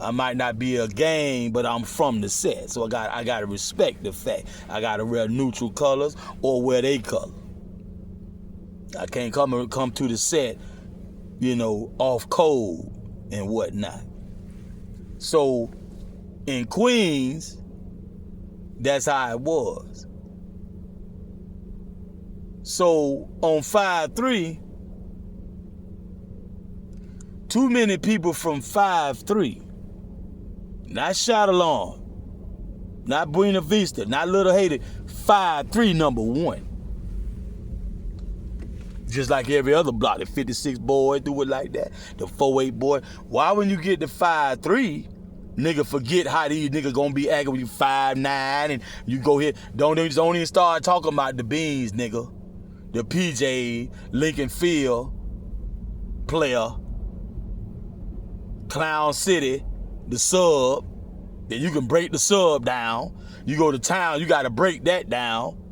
I might not be a gang, but I'm from the set. So I gotta respect the fact. I gotta wear neutral colors or wear they color. I can't come to the set, you know, off code and whatnot. So in Queens, that's how it was. So on 5-3, too many people from 5-3, not Shadalon, not Buena Vista, not Little Haiti, 5-3 number one. Just like every other block, the 56 boy do it like that, the 48 boy. Why when you get to 5-3, nigga forget how these niggas gonna be acting when you 5'9" and you go here, don't even start talking about the beans, nigga. The PJ, Lincoln Field, player, Clown City, the sub, then you can break the sub down. You go to town, you gotta break that down.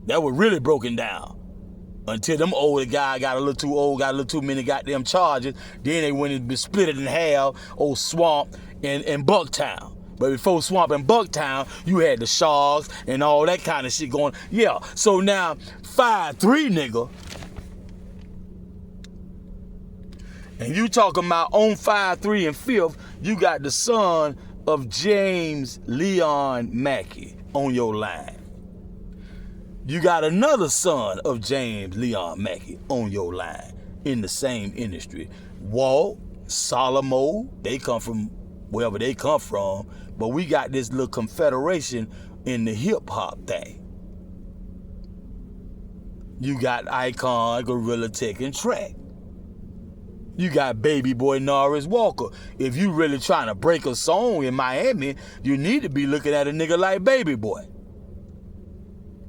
That was really broken down. Until them older guys got a little too old, got a little too many goddamn charges. Then they went and split it in half, old Swamp and Bucktown. But before Swamp and Bucktown, you had the Sharks and all that kind of shit going. Yeah, so now 5'3", nigga. And you talking about on 5'3" and 5th, you got the son of James Leon Mackey on your line. You got another son of James Leon Mackey on your line in the same industry. Walt, Solomo, they come from wherever they come from, but we got this little confederation in the hip hop thing. You got Icon, Gorilla Tech, and Track. You got Baby Boy Norris Walker. If you really trying to break a song in Miami, you need to be looking at a nigga like Baby Boy.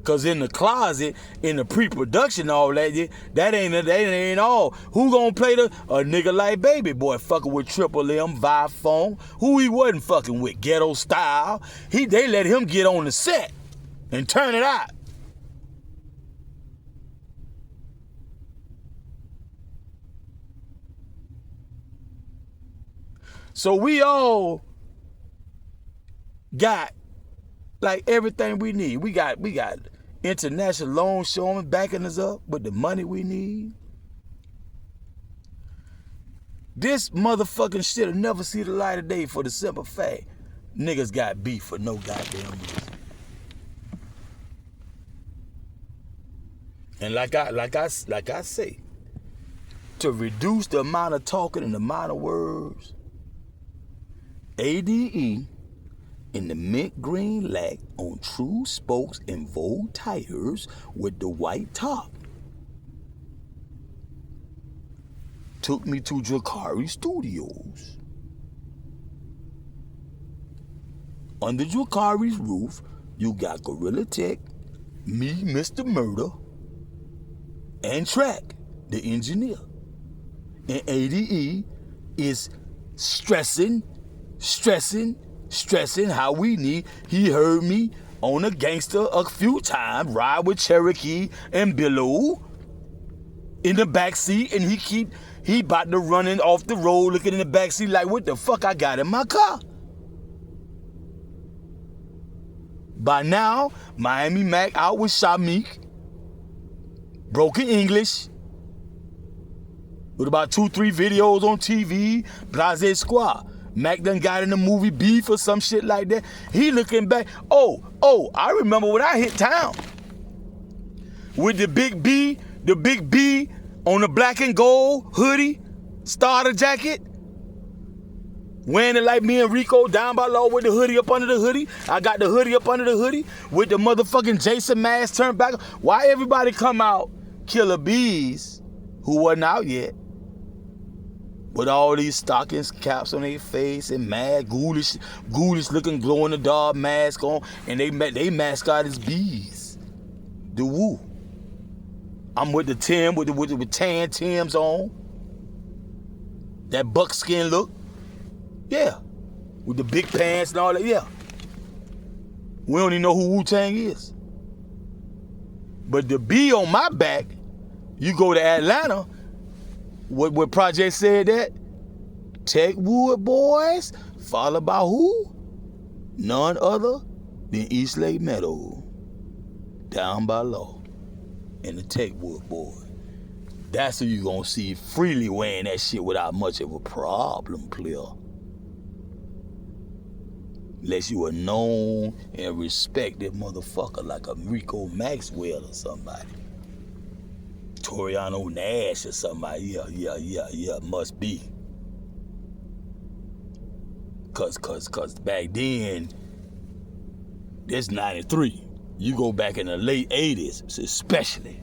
Cause in the closet, in the pre-production, all that ain't all. Who gonna play a nigga like Baby Boy fucking with Triple M, Viphone? Who he wasn't fucking with? Ghetto Style. They let him get on the set and turn it out. So we all got like everything we need. We got international longshoremen backing us up with the money we need. This motherfucking shit'll never see the light of day for the simple fact Niggas got beef for no goddamn reason. And like I say, to reduce the amount of talking and the amount of words, ADE in the mint green lac on true spokes and Vogue tires with the white top took me to Drakari Studios. Under Drakari's roof, you got Gorilla Tech, me, Mr. Murder, and Track, the engineer. And ADE is stressing how we need. He heard me on a gangster a few times, ride with Cherokee and Billow in the backseat, and he about to running off the road looking in the backseat like, what the fuck I got in my car? By now, Miami Mac out with Shamik, broken English, with about 2-3 videos on TV, Blase Squad. Mac done got in the movie Beef or some shit like that. He looking back, I remember when I hit town. With the big B on the black and gold hoodie, starter jacket. Wearing it like me and Rico down by law with the hoodie up under the hoodie. I got the hoodie up under the hoodie with the motherfucking Jason mask turned back. Why everybody come out, Killer Bees, who wasn't out yet, with all these stockings, caps on their face and mad, ghoulish looking glow-in-the-dark mask on, and they mascot is Bees, the Woo. I'm with the Tim, with tan Tims on, that buckskin look. Yeah, with the big pants and all that, yeah. We don't even know who Wu-Tang is. But the B on my back, you go to Atlanta, what Project said that? Techwood Boys, followed by who? None other than Eastlake Meadow, down by law, and the Techwood Boys. That's who you gonna see freely wearing that shit without much of a problem, player. Unless you a known and respected motherfucker like a Rico Maxwell or somebody. Toriano Nash or somebody. Yeah, must be. Cause back then, this 93. You go back in the late 80s, especially.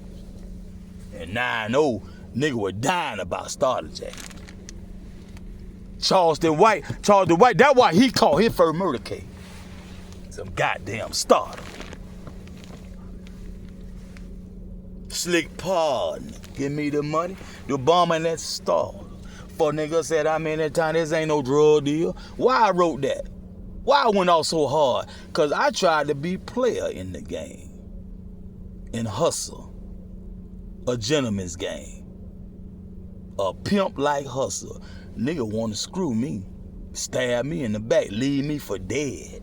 And 9-0, nigga was dying about starter jacket. Charleston White, that's why he caught his first murder case. Some goddamn starter. Slick partner, give me the money. The bomb and that starter. For nigga said, I mean that time, this ain't no drug deal. Why I wrote that? Why I went out so hard? Cause I tried to be player in the game. And hustle. A gentleman's game. A pimp like hustle. Nigga wanna screw me, stab me in the back, leave me for dead.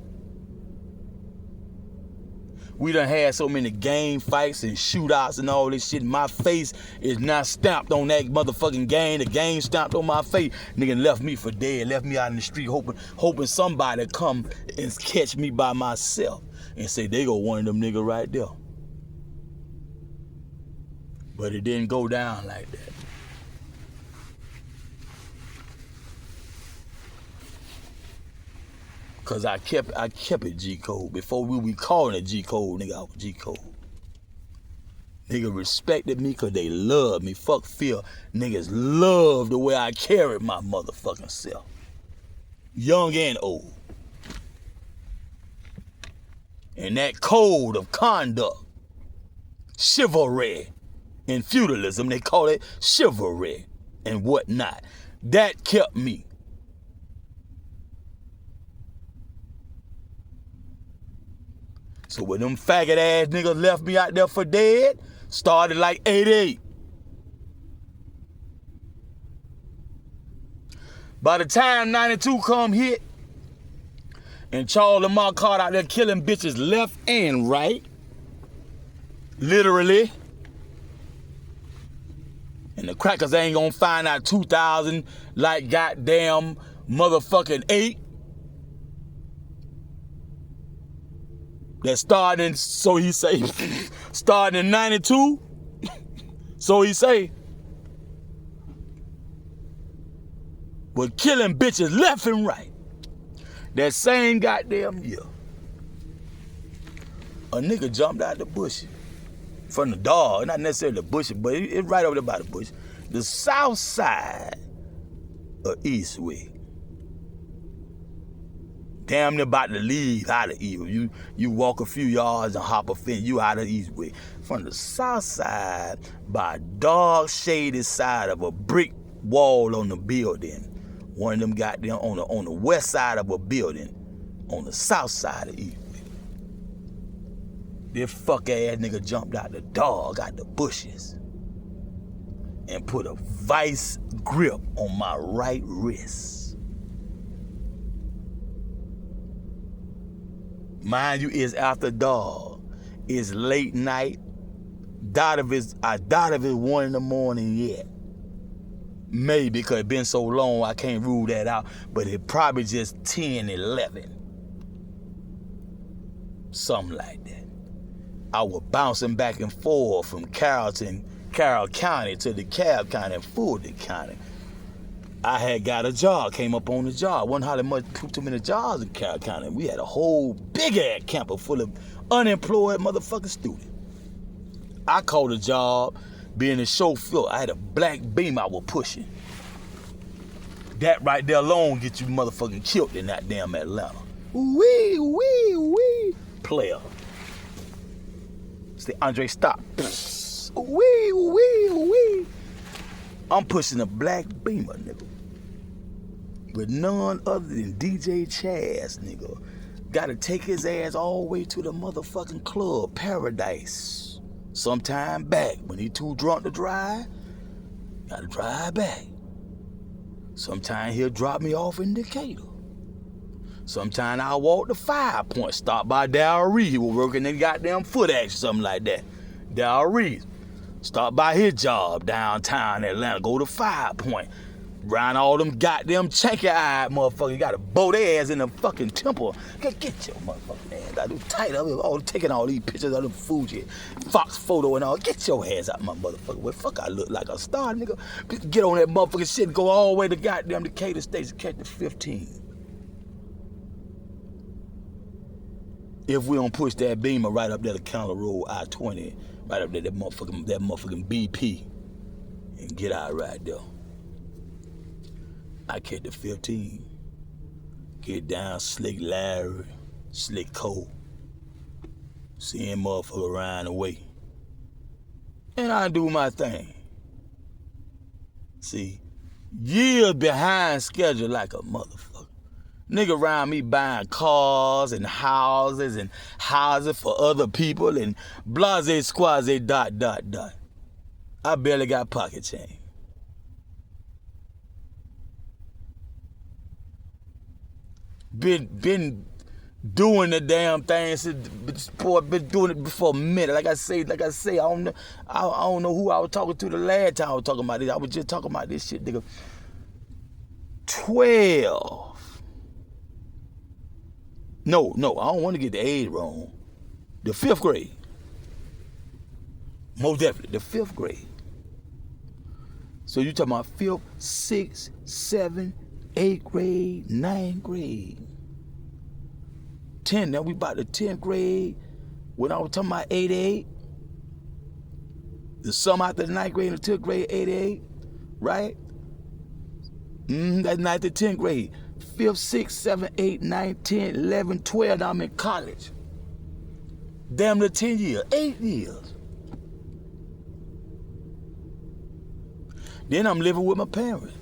We done had so many gang fights and shootouts and all this shit. My face is not stamped on that motherfucking gang. The gang stamped on my face. Nigga left me for dead, left me out in the street hoping somebody come and catch me by myself and say they go one of them niggas right there. But it didn't go down like that. Cause I kept it G-code. Before we be calling it G-code, nigga, I was G-code. Nigga respected me cause they loved me. Fuck fear. Niggas love the way I carried my motherfucking self. Young and old. And that code of conduct, chivalry, in feudalism, they call it chivalry and whatnot. That kept me. So when them faggot ass niggas left me out there for dead, started like 88. By the time 92 come hit, and Charles Lamar caught out there killing bitches left and right, literally, and the crackers ain't gonna find out 2000 like goddamn motherfucking 8. that started in, so he say, starting in 92, so he say, was killing bitches left and right. That same goddamn year, a nigga jumped out the bush from the dog, not necessarily the bush, but it's right over there by the bush, the south side of Eastway. Damn near about to leave out of Evil. You walk a few yards and hop a fence, you out of Eastway. From the south side, by a dark shaded side of a brick wall on the building. One of them got them on the west side of a building, on the south side of Eastway. This fuck ass nigga jumped out the dog, out the bushes, and put a vice grip on my right wrist. Mind you, it's after dark. It's late night. I doubt if it's 1 in the morning yet. Maybe because it's been so long, I can't rule that out. But it probably just 10, 11. Something like that. I was bouncing back and forth from Carroll County to DeKalb County and Fulton County. I had got a job, came up on the job. Wasn't hardly much too many jobs in Carroll County. We had a whole big ass camper full of unemployed motherfucking students. I called a job being a chauffeur. I had a black Beamer I was pushing. That right there alone get you motherfucking killed in that damn Atlanta. Wee. Player. Say, Andre, stop. Wee. I'm pushing a black Beamer, nigga. With none other than DJ Chaz, nigga. Gotta take his ass all the way to the motherfucking club, Paradise. Sometime back, when he too drunk to drive, gotta drive back. Sometime he'll drop me off in Decatur. Sometime I'll walk to 5 Point, stop by Darryl Reed. He was working in goddamn foot action, something like that. Darryl Reed. Stop by his job downtown Atlanta, go to 5 Point. Round all them goddamn chanky-eyed motherfuckers. Got to bow their ass in the fucking temple. Get your motherfucking ass out. Do tight up here. Taking all these pictures of them Fuji, Fox photo and all. Get your ass out my motherfucker. Well, fuck, I look like a star, nigga. Get on that motherfucking shit and go all the way to goddamn Decatur Station, catch the 15. If we don't push that Beamer right up there to Counter Road, I-20, right up there, that motherfucking BP, and get out right there. I catch the 15, get down Slick Larry, Slick Cole, seeing motherfucker around the way. And I do my thing. See, years behind schedule like a motherfucker. Nigga around me buying cars and houses for other people and blase squaze dot. I barely got pocket change. Been doing the damn thing since, been doing it before a minute. Like I say, I don't know who I was talking to the last time I was talking about this. I was just talking about this shit, nigga. 12. No, I don't want to get the age wrong. The 5th grade. Most definitely, the 5th grade. So you talking about 5th, 6th, 7th, 8th grade, 9th grade. 10, now we about the 10th grade. When I was talking about 88, the summer after the 9th grade and the 10th grade, 88, right? That's 9th to 10th grade. 5th, 6th, 7th, 8th, 9th, 10th, 11th, 12th, I'm in college. Damn near 10 years, 8 years. Then I'm living with my parents.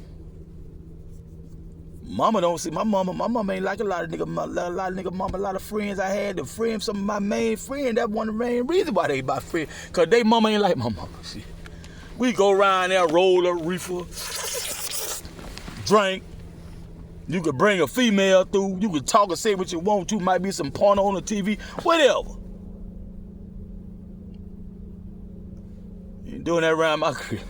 Mama don't see, my mama ain't like a lot of nigga mama, a lot of friends I had, some of my main friends, that's one of the main reasons why they my friend, cause they mama ain't like my mama, shit. We go around there, roll up reefer, drink, you could bring a female through, you could talk and say what you want to, might be some porno on the TV, whatever. You doing that around my crib.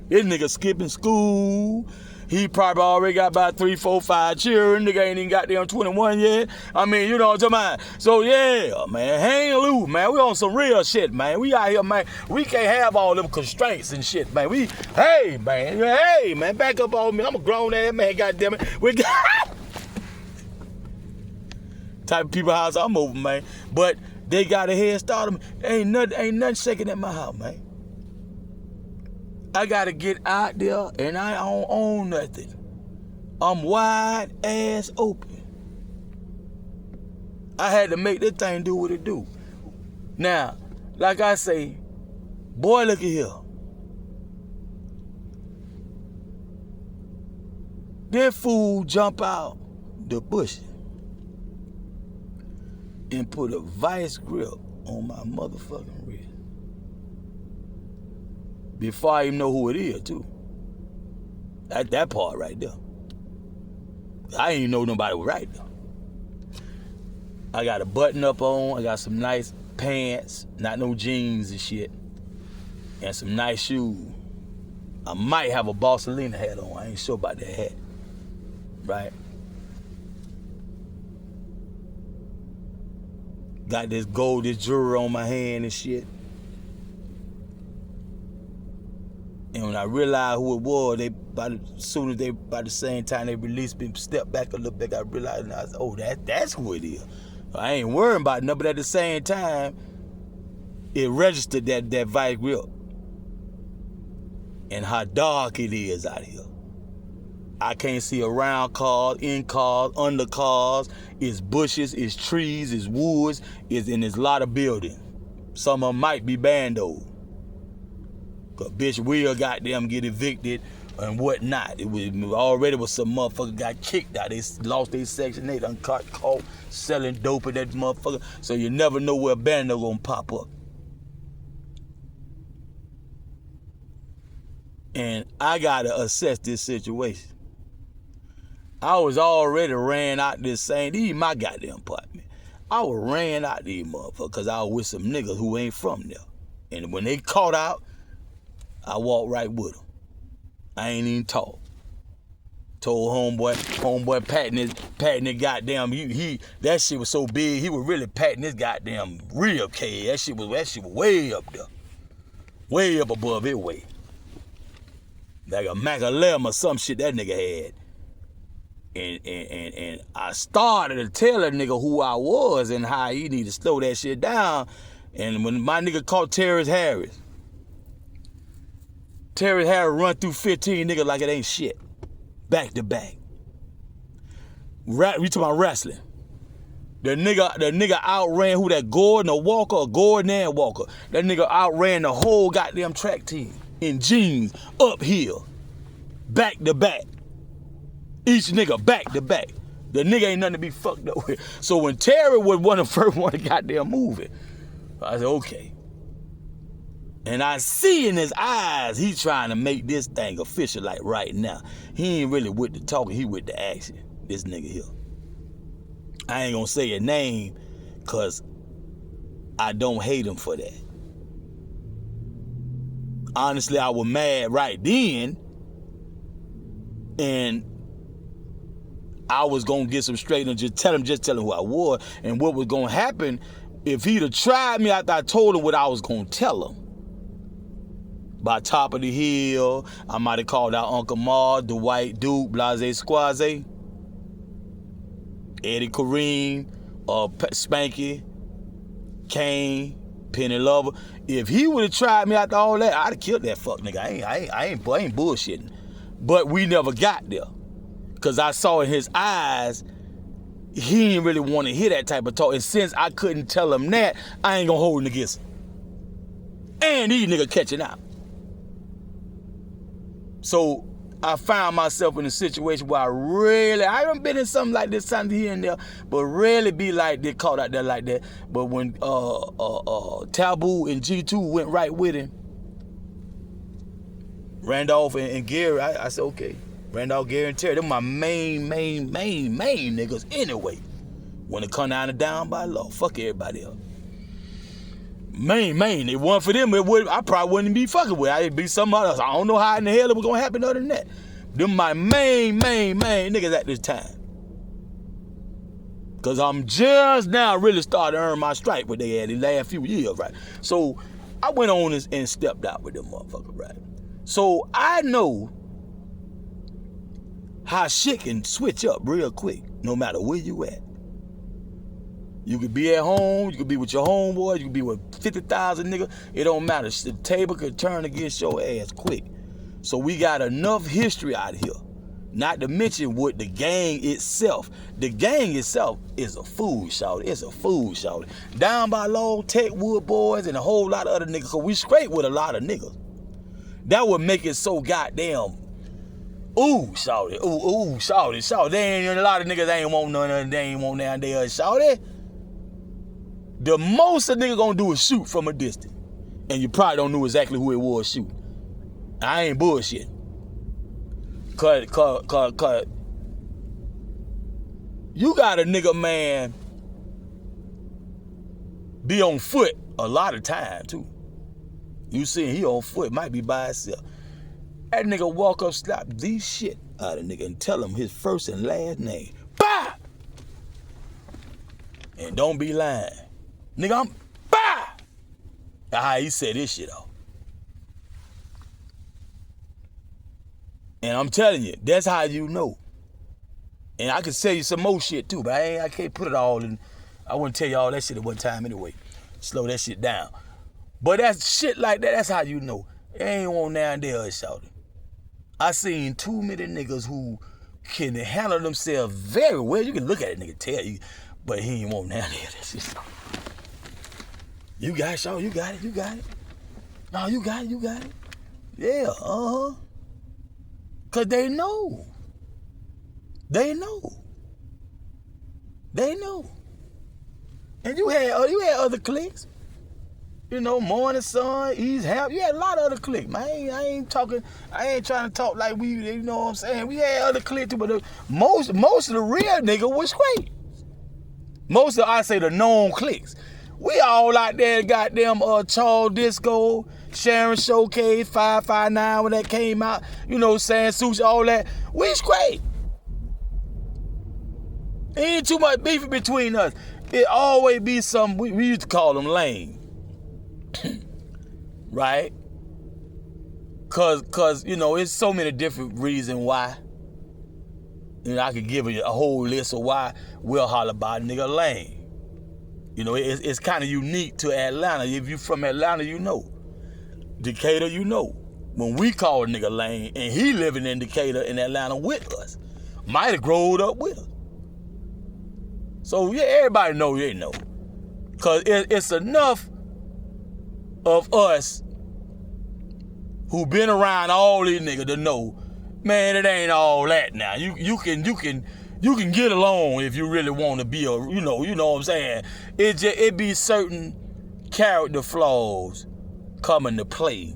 This nigga skipping school, He probably already got about 3, 4, 5 children. Nigga ain't even got them 21 yet. I mean, you know what I'm talking about? So yeah, man, hang loose, man. We on some real shit, man. We out here, man. We can't have all them constraints and shit, man. Hey, man, back up on me. I'm a grown ass man, goddamn it. We got type of people house I'm over, man. But they got a head start. Ain't nothing shaking at my house, man. I gotta get out there and I don't own nothing. I'm wide ass open. I had to make this thing do what it do. Now, like I say, boy, look at here. That fool jump out the bush and put a vice grip on my motherfucking wrist. Before I even know who it is, too. That part right there. I ain't even know nobody was right there. I got a button up on, I got some nice pants, not no jeans and shit, and some nice shoes. I might have a Barcelona hat on, I ain't sure about that hat, right? Got this gold, this jewelry on my hand and shit. And when I realized who it was, as soon as by the same time they released me, step back a little bit, I realized, and I said, oh, that's who it is. I ain't worrying about nothing, but at the same time, it registered that vice grip. And how dark it is out here. I can't see around cars, in cars, under cars. It's bushes, it's trees, it's woods, and there's a lot of buildings. Some of them might be bandos. Cause bitch will goddamn get evicted and whatnot. It was already was some motherfucker got kicked out. They lost their Section 8, caught selling dope at that motherfucker. So you never know where a bando gonna pop up. And I gotta assess this situation. I was already ran out this same, these my goddamn apartment. I was ran out these motherfuckers because I was with some niggas who ain't from there. And when they caught out, I walked right with them. I ain't even talk. Told homeboy patting his goddamn, that shit was so big, he was really patting his goddamn rib cage. That shit was way up there. Way up above his weight. Like a Mac 11 or some shit that nigga had. And I started to tell that nigga who I was and how he need to slow that shit down. And when my nigga caught Terrence Harris run through 15 niggas like it ain't shit. Back to back. We talking about wrestling. The nigga outran who that Gordon and Walker. That nigga outran the whole goddamn track team in jeans, uphill, back to back. Each nigga back to back. The nigga ain't nothing to be fucked up with. So when Terry was one of the first one to goddamn move it, I said, okay. And I see in his eyes, he trying to make this thing official like right now. He ain't really with the talking, he with the action. This nigga here. I ain't gonna say his name, cause I don't hate him for that. Honestly, I was mad right then, and I was gonna get some straight and just tell him who I was, and what was gonna happen if he'd have tried me after I told him what I was gonna tell him. By top of the hill, I might have called out Uncle Ma, Dwight Duke, Blase Squaze, Eddie Kareem, Spanky, Kane, Penny Lover. If he would have tried me after all that, I'd have killed that fuck nigga. I ain't bullshitting. But we never got there. Cause I saw in his eyes, he didn't really want to hear that type of talk. And since I couldn't tell him that, I ain't gonna hold him against him. And these niggas catching out. So I found myself in a situation where I haven't been in something like this time here and there, but rarely be like they caught out there like that. But when Taboo and G2 went right with him, Randolph and Gary, I said, okay. Randolph, Gary, and Terry, they're my main niggas anyway. When it come down to down by law, fuck everybody else. Main. It wasn't for them, I probably wouldn't be fucking with. I'd be somebody else. I don't know how in the hell it was gonna happen other than that. Them my main niggas at this time. Cause I'm just now really starting to earn my stripe with they had the last few years, right? So I went on and stepped out with them motherfuckers, right? So I know how shit can switch up real quick, no matter where you at. You could be at home, you could be with your homeboy, you could be with 50,000 niggas. It don't matter. The table could turn against your ass quick. So we got enough history out here. Not to mention what the gang itself. The gang itself is a fool, shawty. It's a fool, shawty. Down by Long Tech Wood Boys and a whole lot of other niggas. Cause we scrape with a lot of niggas. That would make it so goddamn. Ooh, shawty. Ooh, shawty. They ain't a lot of niggas ain't want none of. They ain't want none of there, shawty. The most a nigga gonna do is shoot from a distance, and you probably don't know exactly who it was shooting. I ain't bullshit. Cause you got a nigga, man, be on foot a lot of time too. You see he on foot, might be by himself. That nigga walk up, slap the shit out of nigga and tell him his first and last name. Bah! And don't be lying. Nigga, I'm bah! Ah, he said this shit off. And I'm telling you, that's how you know. And I can tell you some more shit too, but I can't put it all in. I wouldn't tell you all that shit at one time anyway. Slow that shit down. But that shit like that, that's how you know. It ain't one down there, shouting. I seen too many niggas who can handle themselves very well. You can look at it, nigga, tell you, but he ain't want down there. That's just. You got it, shout, you got it. No, you got it. Yeah, Cause they know. And you had other cliques. You know, Morning Sun, East Half. You had a lot of other cliques, man. I ain't trying to talk like we, you know what I'm saying? We had other cliques too, but most of the real nigga was great. Most of, I say, the known cliques. We all out there, goddamn Charles Disco, Sharon Showcase, 559 when that came out, you know, saying Sushi, all that. We straight. Ain't too much beef between us. It always be some, we used to call them lame. Right? Cause, you know, it's so many different reasons why. You know, I could give you a whole list of why we'll holler about a nigga lame. You know, it's kind of unique to Atlanta. If you from Atlanta, you know. Decatur, you know. When we call a nigga lame, and he living in Decatur in Atlanta with us, might have growed up with us. So yeah, everybody know they know. Cause it's enough of us who been around all these niggas to know, man, it ain't all that now. You can get along if you really want to be you know what I'm saying. It be certain character flaws coming to play.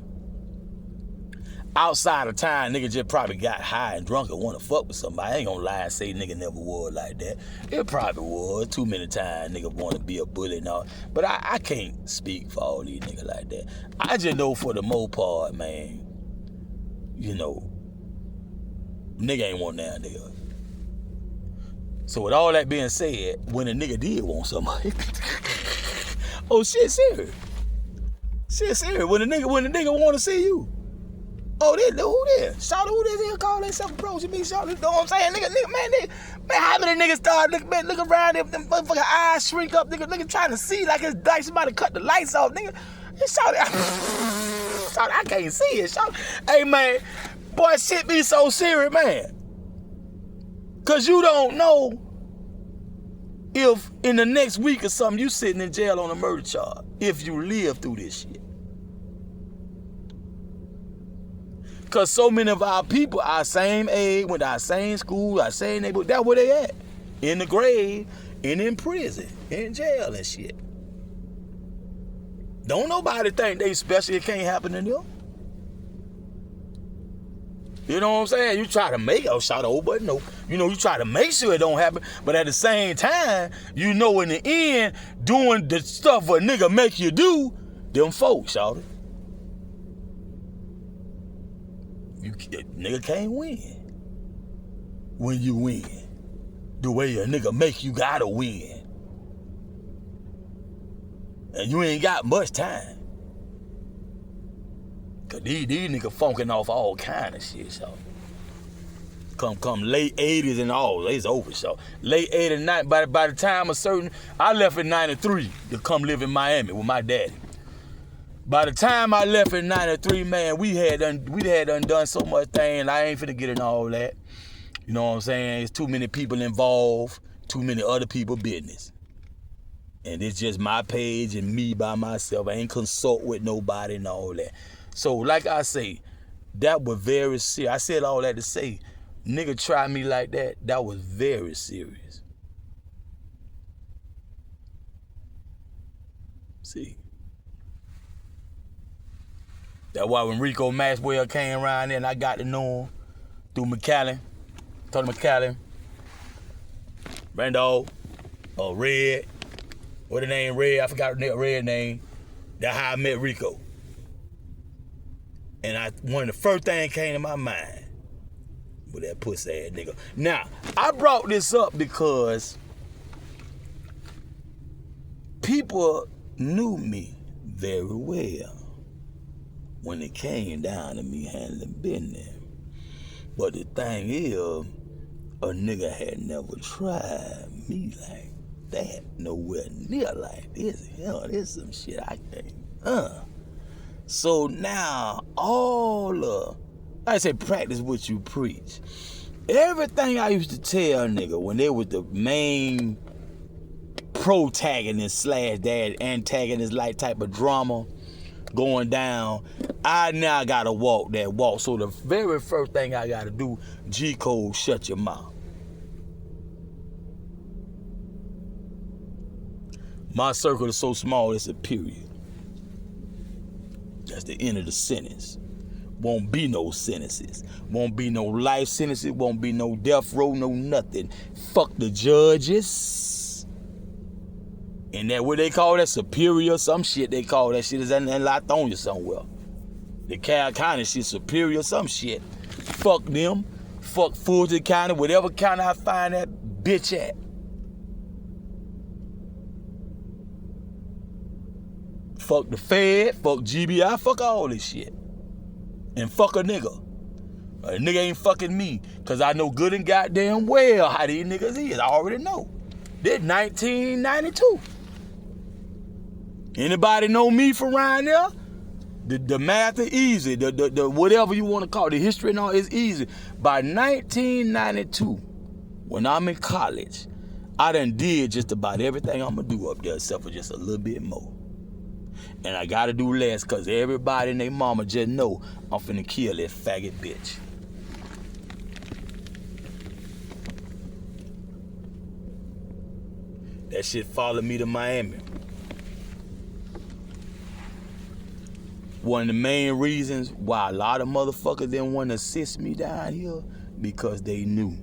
Outside of time, nigga just probably got high and drunk and want to fuck with somebody. I ain't gonna lie and say nigga never was like that. It probably was. Too many times nigga want to be a bully and all. But I can't speak for all these niggas like that. I just know for the most part, man, you know, nigga ain't want down there. So with all that being said, when a nigga did want somebody, oh shit serious. Shit serious. When the nigga want to see you. Oh, who there? Shout out who this here call themselves approaching me. Shout out, you know what I'm saying? Nigga, man, how many niggas start look around them motherfucking eyes shrink up, nigga trying to see like it's like somebody cut the lights off, nigga. Shout out, I can't see it. Shout out. Hey man, boy, shit be so serious, man. Cause you don't know if in the next week or something you sitting in jail on a murder charge if you live through this shit. Cause so many of our people, our same age, went to our same school, our same neighborhood, that's where they at. In the grave, and in prison, in jail and shit. Don't nobody think they special, it can't happen to them. You know what I'm saying? You try to make it, shout out, but no. You know, you try to make sure it don't happen, but at the same time, you know in the end, doing the stuff a nigga make you do, them folks, shout it. Nigga can't win. when you win. The way a nigga make you gotta win. And you ain't got much time. Cause these niggas funking off all kind of shit, so. Come late 80s and all, it's over, so. Late 80s, 90, by the time I left in 93 to come live in Miami with my daddy. By the time I left in 93, man, we had done so much thing, I ain't finna get in all that. You know what I'm saying? It's too many people involved, too many other people business. And it's just my page and me by myself. I ain't consult with nobody and all that. So, like I say, that was very serious. I said all that to say, nigga try me like that, that was very serious. See? That's why when Rico Maxwell came around there and I got to know him through McAllen, Tony McAllen, Randolph, Red, what the name, Red, I forgot the Red name. That's how I met Rico. And one of the first things came to my mind with that pussy ass nigga. Now, I brought this up because people knew me very well when it came down to me handling business. But the thing is, a nigga had never tried me like that, nowhere near like this. Hell, this some shit I can't. So now, I say practice what you preach. Everything I used to tell nigga when they was the main protagonist / that antagonist like type of drama going down, I now gotta walk that walk. So the very first thing I gotta do, G-code, shut your mouth. My circle is so small, it's a period. That's the end of the sentence. Won't be no sentences. Won't be no life sentences. Won't be no death row, no nothing. Fuck the judges. And that what they call that, superior, some shit they call that shit is in Lithonia somewhere. The Cal County shit, superior, some shit. Fuck them. Fuck Fulton County, whatever county I find that bitch at. Fuck the Fed, fuck GBI, fuck all this shit. And fuck a nigga. A nigga ain't fucking me, cause I know good and goddamn well how these niggas is. I already know. This 1992. Anybody know me from around there? The math is easy. The whatever you want to call it, the history and all is easy. By 1992, when I'm in college, I done did just about everything I'm gonna do up there except for just a little bit more. And I gotta do less cause everybody and their mama just know I'm finna kill that faggot bitch. That shit followed me to Miami. One of the main reasons why a lot of motherfuckers didn't want to assist me down here, because they knew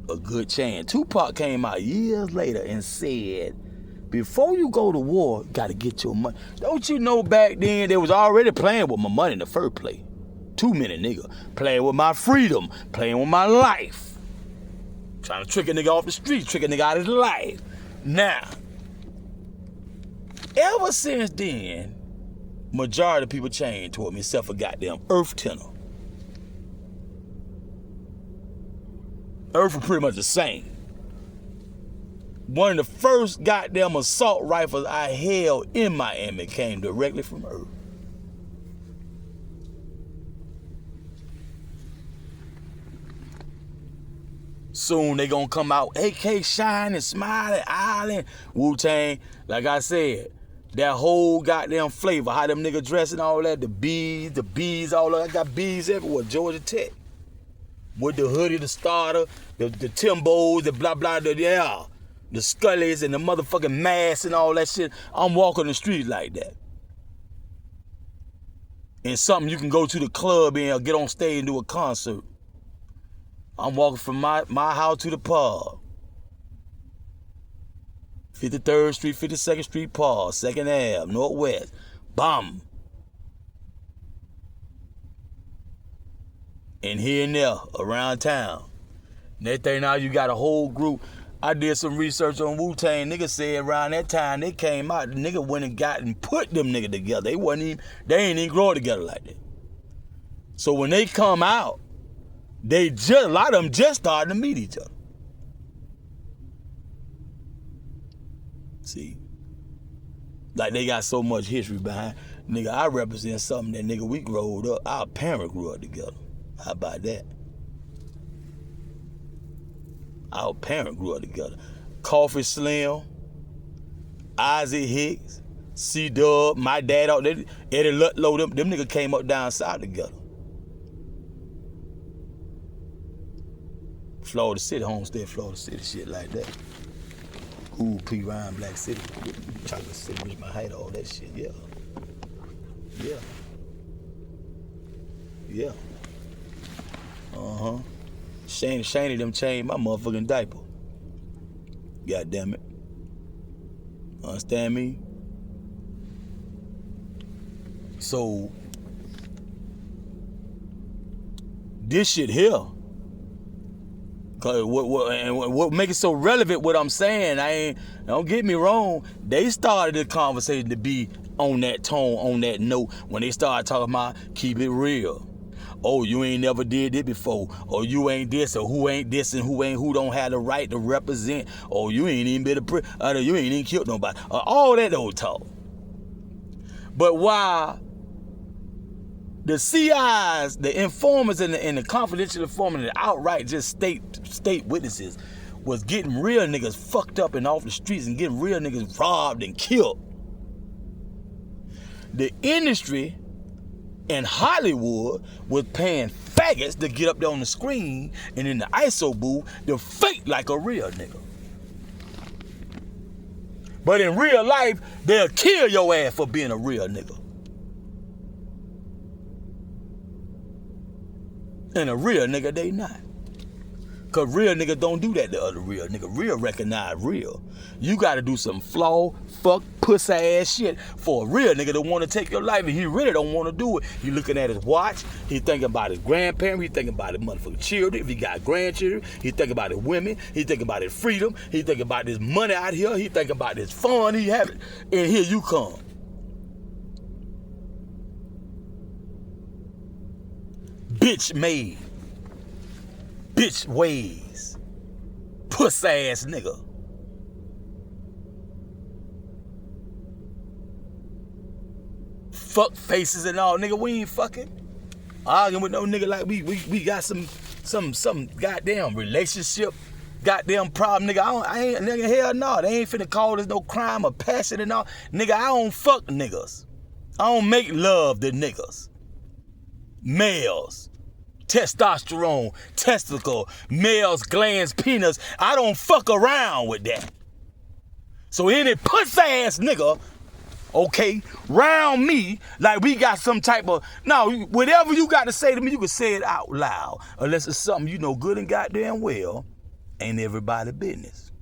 a good chance. Tupac came out years later and said, before you go to war, you gotta get your money. Don't you know back then they was already playing with my money in the first place? Too many niggas. Playing with my freedom, playing with my life. Trying to trick a nigga off the street, trick a nigga out of his life. Now, ever since then, majority of people changed toward me except for goddamn Earth Tenor. Earth was pretty much the same. One of the first goddamn assault rifles I held in Miami came directly from Earth. Soon they gonna come out, AK shining, smiling, island, Wu-Tang. Like I said, that whole goddamn flavor, how them niggas dressing, all that, the bees, all that. I got bees everywhere, Georgia Tech. With the hoodie, the starter, the Timbos, the blah blah, the Scullies and the motherfucking masks and all that shit. I'm walking the street like that. And something you can go to the club and or get on stage and do a concert. I'm walking from my house to the pub. 53rd Street, 52nd Street pub, 2nd Ave, Northwest. Bum. and here and there around town. Next thing now, you got a whole group. I did some research on Wu-Tang. Nigga said around that time they came out, the nigga went and got and put them nigga together. They ain't even grow together like that. So when they come out, a lot of them just starting to meet each other. See, like they got so much history behind. Nigga, I represent something that nigga we growed up. Our parents grew up together. How about that? Our parents grew up together. Coffee Slim, Isaac Hicks, C-Dub, my dad, Eddie Lutlow, them niggas came up down south together. Florida City, Homestead, Florida City, shit like that. Cool, P. Ryan, Black City, Chocolate City, reach my height, all that shit, yeah. Yeah. Yeah. Uh-huh. Shane them changed my motherfucking diaper. God damn it. Understand me? So, this shit here, cause what make it so relevant, what I'm saying, don't get me wrong, they started the conversation to be on that tone, on that note, when they started talking about keep it real. Oh, you ain't never did it before. Or you ain't this, or who ain't this, and who don't have the right to represent. Or you ain't even been you ain't even killed nobody. All that old talk. But while the CIs, the informers, and the confidential informant, the outright just state witnesses was getting real niggas fucked up and off the streets and getting real niggas robbed and killed, the industry in Hollywood was paying faggots to get up there on the screen and in the ISO booth to fake like a real nigga. But in real life, they'll kill your ass for being a real nigga. And a real nigga, they not. Cause real niggas don't do that to other real nigga. Real recognize real. You gotta do some flaw, fuck, pussy ass shit for a real nigga to wanna take your life, and he really don't wanna do it. He looking at his watch, he thinking about his grandparents, he thinking about his motherfucking children, if he got grandchildren, he thinking about his women, he thinking about his freedom, he thinking about his money out here, he thinking about his fun he having, and here you come. Bitch made. Bitch ways. Puss ass nigga. Fuck faces and all, nigga. We ain't fucking arguing with no nigga like we got some goddamn relationship, goddamn problem, nigga. I ain't nigga, hell no. They ain't finna call this no crime or passion and all. Nigga, I don't fuck niggas. I don't make love to niggas. Males. Testosterone, testicle, males, glands, penis. I don't fuck around with that. So any pussy ass nigga, okay, round me like we got some type of, no, whatever you got to say to me, you can say it out loud. Unless it's something you know good and goddamn well, ain't everybody business.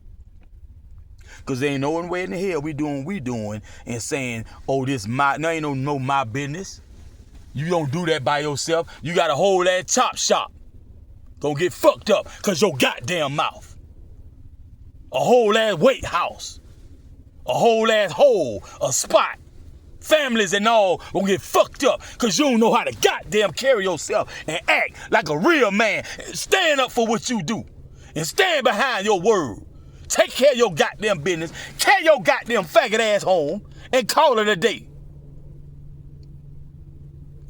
Cause there ain't no way in the hell we doing and saying, oh, this my, no, ain't no my business. You don't do that by yourself. You got a whole ass chop shop. Gonna get fucked up cause your goddamn mouth. A whole ass weight house. A whole ass hole, a spot. Families and all gonna get fucked up cause you don't know how to goddamn carry yourself and act like a real man. Stand up for what you do and stand behind your word. Take care of your goddamn business. Carry your goddamn faggot ass home and call it a day.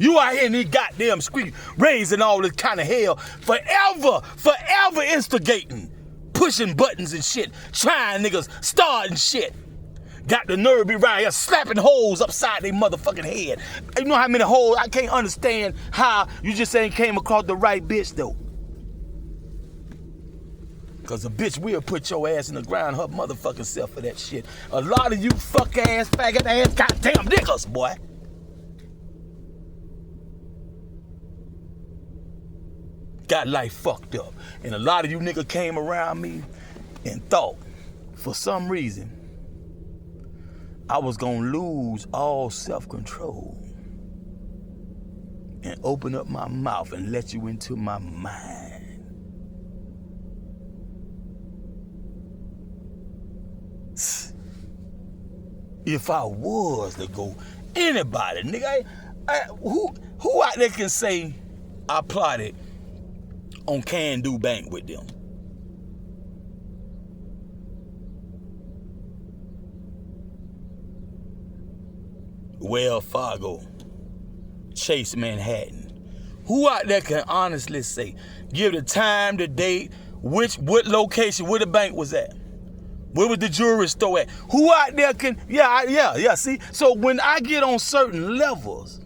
You out here in these goddamn streets raising all this kind of hell forever instigating, pushing buttons and shit, trying niggas, starting shit. Got the nerve to be right here slapping holes upside their motherfucking head. You know how many holes? I can't understand how you just ain't came across the right bitch though. Cause a bitch will put your ass in the ground her motherfucking self for that shit. A lot of you fuck ass, faggot ass, goddamn niggas, boy. Got life fucked up. And a lot of you niggas came around me and thought, for some reason, I was gonna lose all self-control. and open up my mouth and let you into my mind. If I was to go, anybody, nigga, who out there can say I plotted on Can Do Bank with them? Wells Fargo, Chase Manhattan. Who out there can honestly say, give the time, the date, what location, where the bank was at? Where was the jewelry store at? Who out there can, yeah, see? So when I get on certain levels,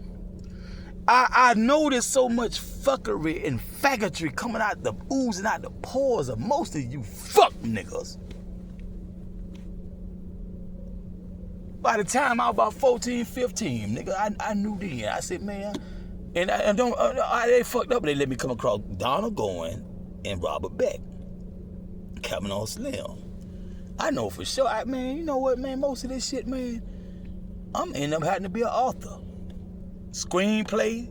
I notice so much fuckery and faggotry coming out oozing out the pores of most of you fuck niggas. By the time I was about 14, 15, nigga, I knew then. I said, man, and they fucked up. They let me come across Donald Goin and Robert Beck, coming on Slim. I know for sure, man, you know what, man, most of this shit, man, I'm end up having to be an author. Screenplay.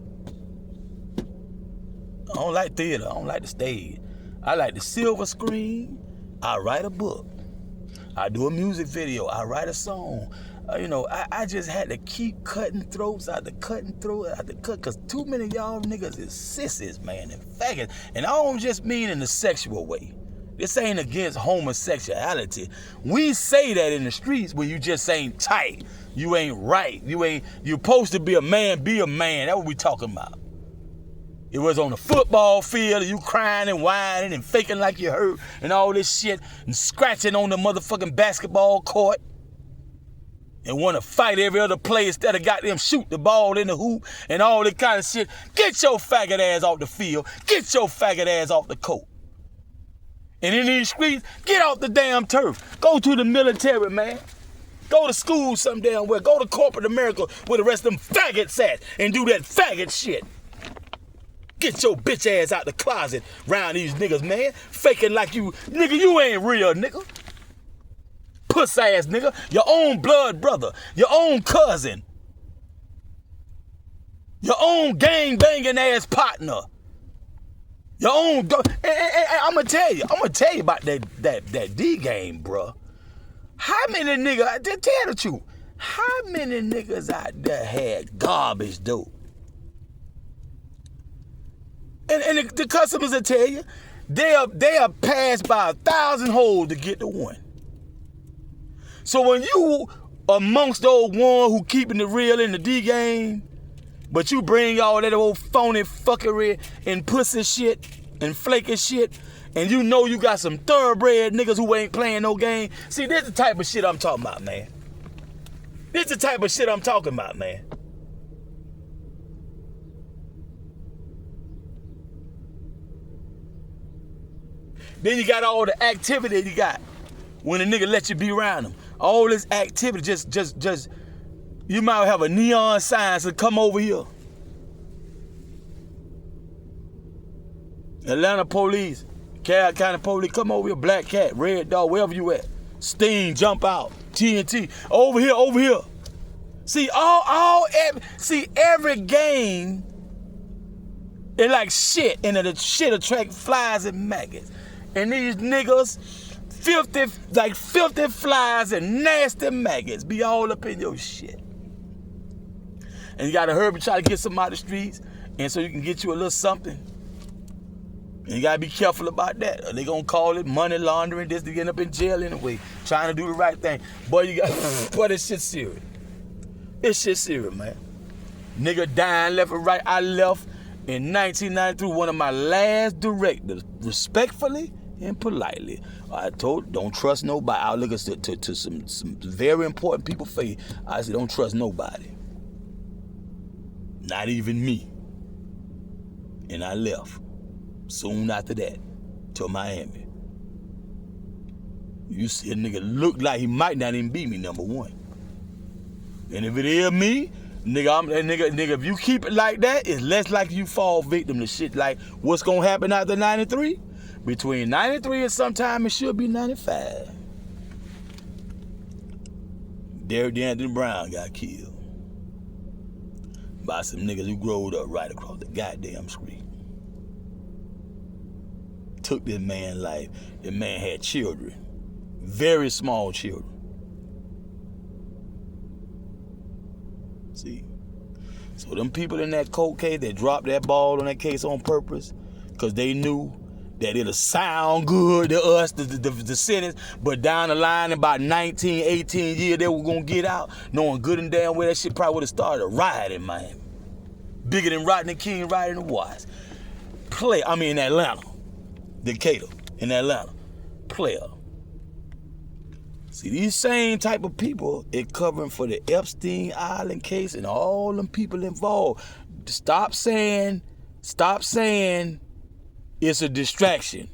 I don't like theater. I don't like the stage. I like the silver screen. I write a book. I do a music video. I write a song. I just had to keep cutting throats out the cutting throat out the cut, because too many of y'all niggas is sissies, man, and faggots. And I don't just mean in a sexual way. This ain't against homosexuality. We say that in the streets when you just ain't tight. You ain't right. You're supposed to be a man, be a man. That's what we talking about. It was on the football field, and you crying and whining and faking like you hurt and all this shit and scratching on the motherfucking basketball court and want to fight every other player instead of goddamn shoot the ball in the hoop and all that kind of shit. Get your faggot ass off the field. Get your faggot ass off the court. And in these streets, get off the damn turf. Go to the military, man. Go to school some damn where. Go to corporate America where the rest of them faggots at and do that faggot shit. Get your bitch ass out the closet around these niggas, man. Faking like you ain't real, nigga. Puss ass nigga. Your own blood brother. Your own cousin. Your own gang banging ass partner. Your own, I'm gonna tell you about that D game, bro. How many niggas, tell the truth, how many niggas out there had garbage dope? And the customers will tell you, they are passed by 1,000 holes to get to one. So when you amongst those one who keeping it real in the D game, but you bring all that old phony fuckery and pussy shit and flaky shit, and you know you got some thoroughbred niggas who ain't playing no game. See, this the type of shit I'm talking about, man. This the type of shit I'm talking about, man. Then you got all the activity you got when a nigga let you be around him. All this activity, just you might have a neon sign to come over here. Atlanta police, Cal County police, come over here. Black Cat, Red Dog, wherever you at. Sting, jump out. TNT, over here. See, every game, it like shit, and the shit attract flies and maggots. And these niggas, filthy flies and nasty maggots be all up in your shit. And you gotta hurry try to get some out of the streets, and so you can get you a little something. And you gotta be careful about that. Or they gonna call it money laundering, this to get up in jail anyway, trying to do the right thing. Boy, this shit serious. This shit serious, man. Nigga dying left and right. I left in 1993, one of my last directors, respectfully and politely. I told, don't trust nobody. I look to some very important people face. I said, don't trust nobody. Not even me. And I left soon after that to Miami. You see a nigga look like he might not even be me, number one. And if it is me, nigga, if you keep it like that, it's less likely you fall victim to shit like what's gonna happen after 93? Between 93 and sometime it should be 95. Derrick Anthony Brown got killed. by some niggas who growed up right across the goddamn street. Took this man's life. The man had children, very small children. See, so them people in that court case that dropped that ball on that case on purpose, because they knew that it'll sound good to us, the sentence, but down the line in about 19, 18 years, they were gonna get out, knowing good and damn well that shit probably would have started a riot in Miami. Bigger than Rodney King rioting in the Watts. In Atlanta. Decatur, in Atlanta. Player. See, these same type of people is covering for the Epstein Island case and all them people involved. Stop saying it's a distraction.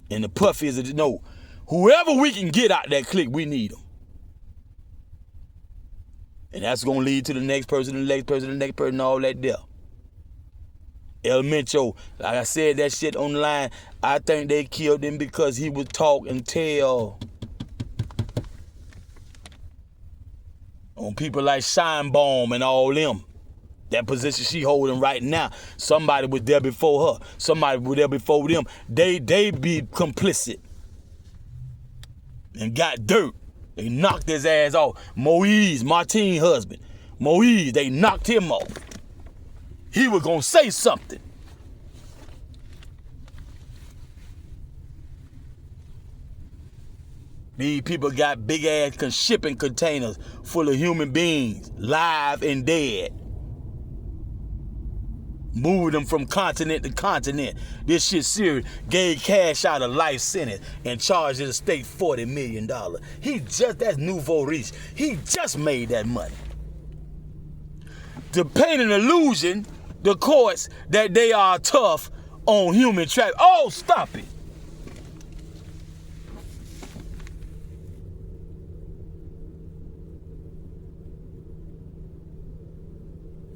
And the puffy is no. Whoever we can get out that clique, we need them. And that's gonna lead to the next person, the next person, the next person, all that there. Elemento, like I said that shit on the line, I think they killed him because he would talk and tell on people like Scheinbaum and all them. That position she holding right now, somebody was there before her, somebody was there before them. They be complicit and got dirt. They knocked his ass off. Moise, Martine's husband, Moise, they knocked him off. He was gonna say something. These people got big ass shipping containers full of human beings, live and dead. Moved them from continent to continent. This shit serious. Gave Cash out a life sentence and charged the state $40 million. That's nouveau riche. He just made that money. To paint an illusion, the courts, that they are tough on human trafficking. Oh, stop it.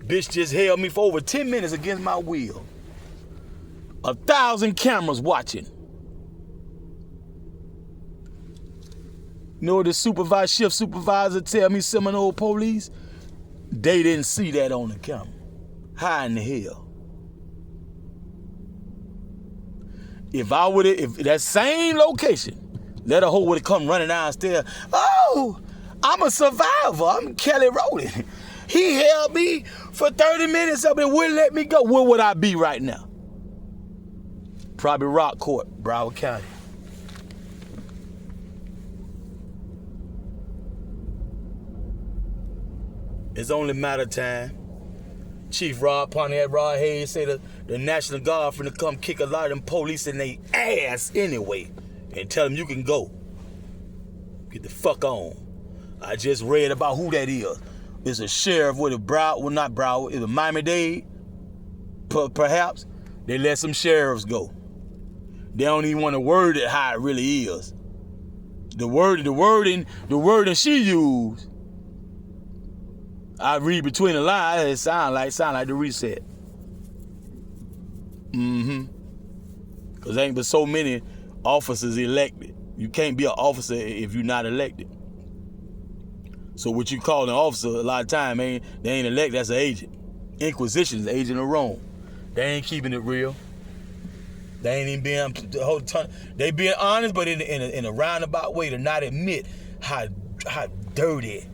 Bitch just held me for over 10 minutes against my will. 1,000 cameras watching. You know what the shift supervisor tell me, Seminole police? They didn't see that on the camera. How in the hell? If that same location, let a hoe would have come running downstairs. Oh, I'm a survivor. I'm Kelly Rowland. He held me for 30 minutes up and wouldn't let me go. Where would I be right now? Probably Rock Court, Broward County. It's only a matter of time. Chief Pontiac Rod Hayes said the National Guard finna come kick a lot of them police in their ass anyway and tell them you can go. Get the fuck on. I just read about who that is. It's a sheriff with not Broward, it's a Miami-Dade, perhaps. They let some sheriffs go. They don't even want to word it how it really is. The wording she used, I read between the lines, it sound like the reset. Because ain't but so many officers elected. You can't be an officer if you're not elected. So what you call an officer, a lot of time, they ain't elected, that's an agent. Inquisition is agent of Rome. They ain't keeping it real. They ain't even being the whole ton. They being honest, but in a roundabout way to not admit how dirty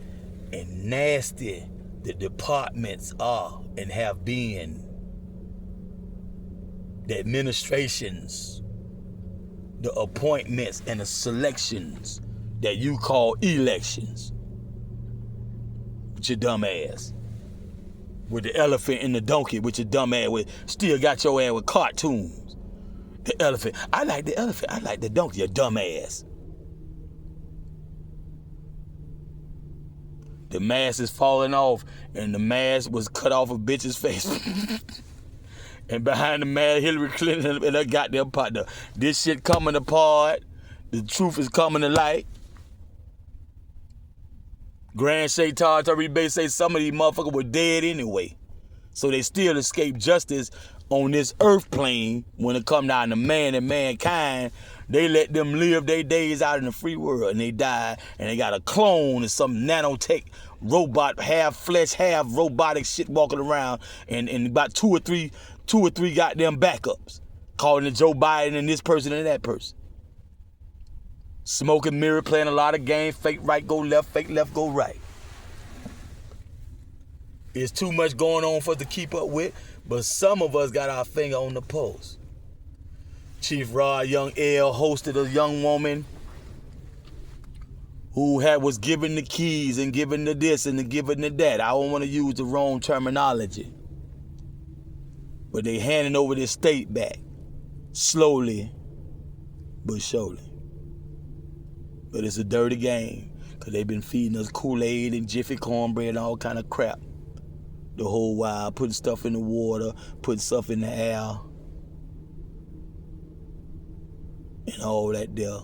and nasty the departments are and have been. The administrations, the appointments and the selections that you call elections. With your dumb ass. With the elephant and the donkey with your dumb ass with still got your ass with cartoons. The elephant. I like the elephant. I like the donkey, your dumb ass. The mask is falling off and the mask was cut off a bitch's face. And behind the mask, Hillary Clinton and her goddamn partner. This shit coming apart. The truth is coming to light. Grand Shaitan Tariq Bey say some of these motherfuckers were dead anyway. So they still escape justice on this earth plane when it come down to man and mankind. They let them live their days out in the free world, and they die, and they got a clone of some nanotech robot, half flesh, half robotic shit walking around, and about two or three goddamn backups, calling it Joe Biden and this person and that person. Smoking mirror, playing a lot of games, fake right go left, fake left go right. It's too much going on for us to keep up with, but some of us got our finger on the pulse. Chief Rod Young L hosted a young woman who was given the keys and given the this and given the that. I don't want to use the wrong terminology. But they handing over this state back. Slowly, but surely. But it's a dirty game. Because they've been feeding us Kool-Aid and Jiffy cornbread and all kind of crap. The whole while, putting stuff in the water, putting stuff in the air. And all that there.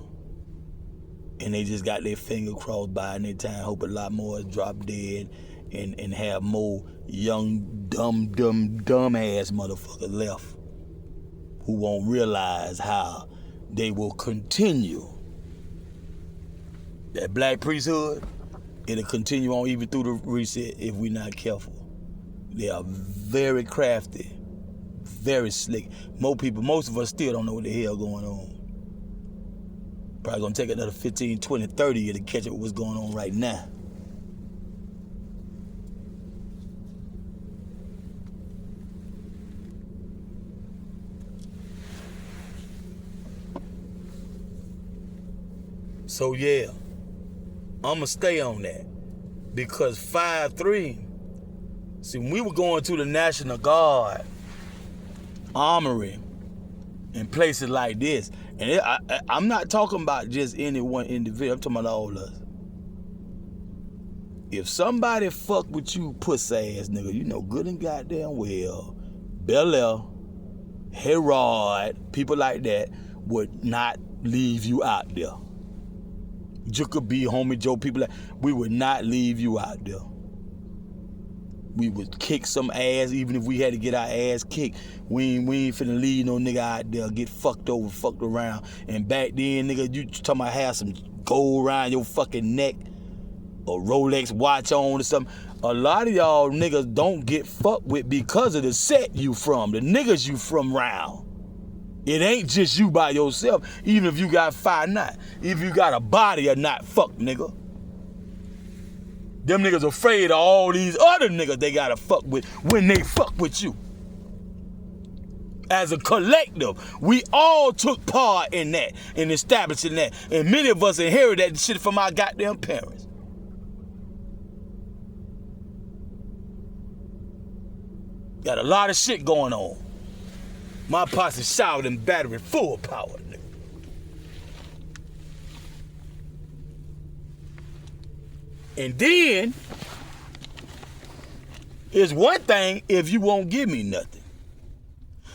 And they just got their finger crossed by in their time. Hope a lot more drop dead and have more young, dumb ass motherfuckers left who won't realize how they will continue. That black priesthood, it'll continue on even through the reset if we're not careful. They are very crafty, very slick. Most of us still don't know what the hell going on. Probably gonna take another 15, 20, 30 years to catch up with what's going on right now. So yeah, I'ma stay on that. Because 5'3", see, when we were going to the National Guard Armory and places like this, and I'm not talking about just any one individual, I'm talking about all of us. If somebody fuck with you pussy ass nigga, you know good and goddamn well, Bel Air, Herod, people like that would not leave you out there. Jacoby, Homie Joe, people like, we would not leave you out there. We would kick some ass, even if we had to get our ass kicked. We ain't finna leave no nigga out there, get fucked over, fucked around. And back then, nigga, you talking about have some gold around your fucking neck, a Rolex watch on or something. A lot of y'all niggas don't get fucked with because of the set you from, the niggas you from round. It ain't just you by yourself, even if you got 5'9". If you got a body or not, fuck nigga. Them niggas afraid of all these other niggas they gotta fuck with when they fuck with you. As a collective, we all took part in that, in establishing that. And many of us inherited that shit from our goddamn parents. Got a lot of shit going on. My posse showered and battery full power, nigga. And then, it's one thing if you won't give me nothing.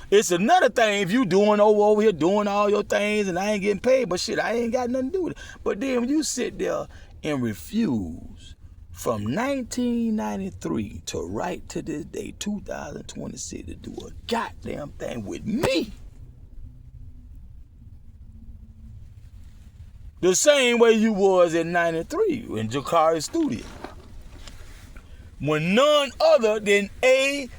It's another thing if you doing over here doing all your things and I ain't getting paid, but shit, I ain't got nothing to do with it. But then when you sit there and refuse from 1993 to right to this day, 2026, to do a goddamn thing with me, the same way you was in 93 in Jakari's studio. When none other than ADE.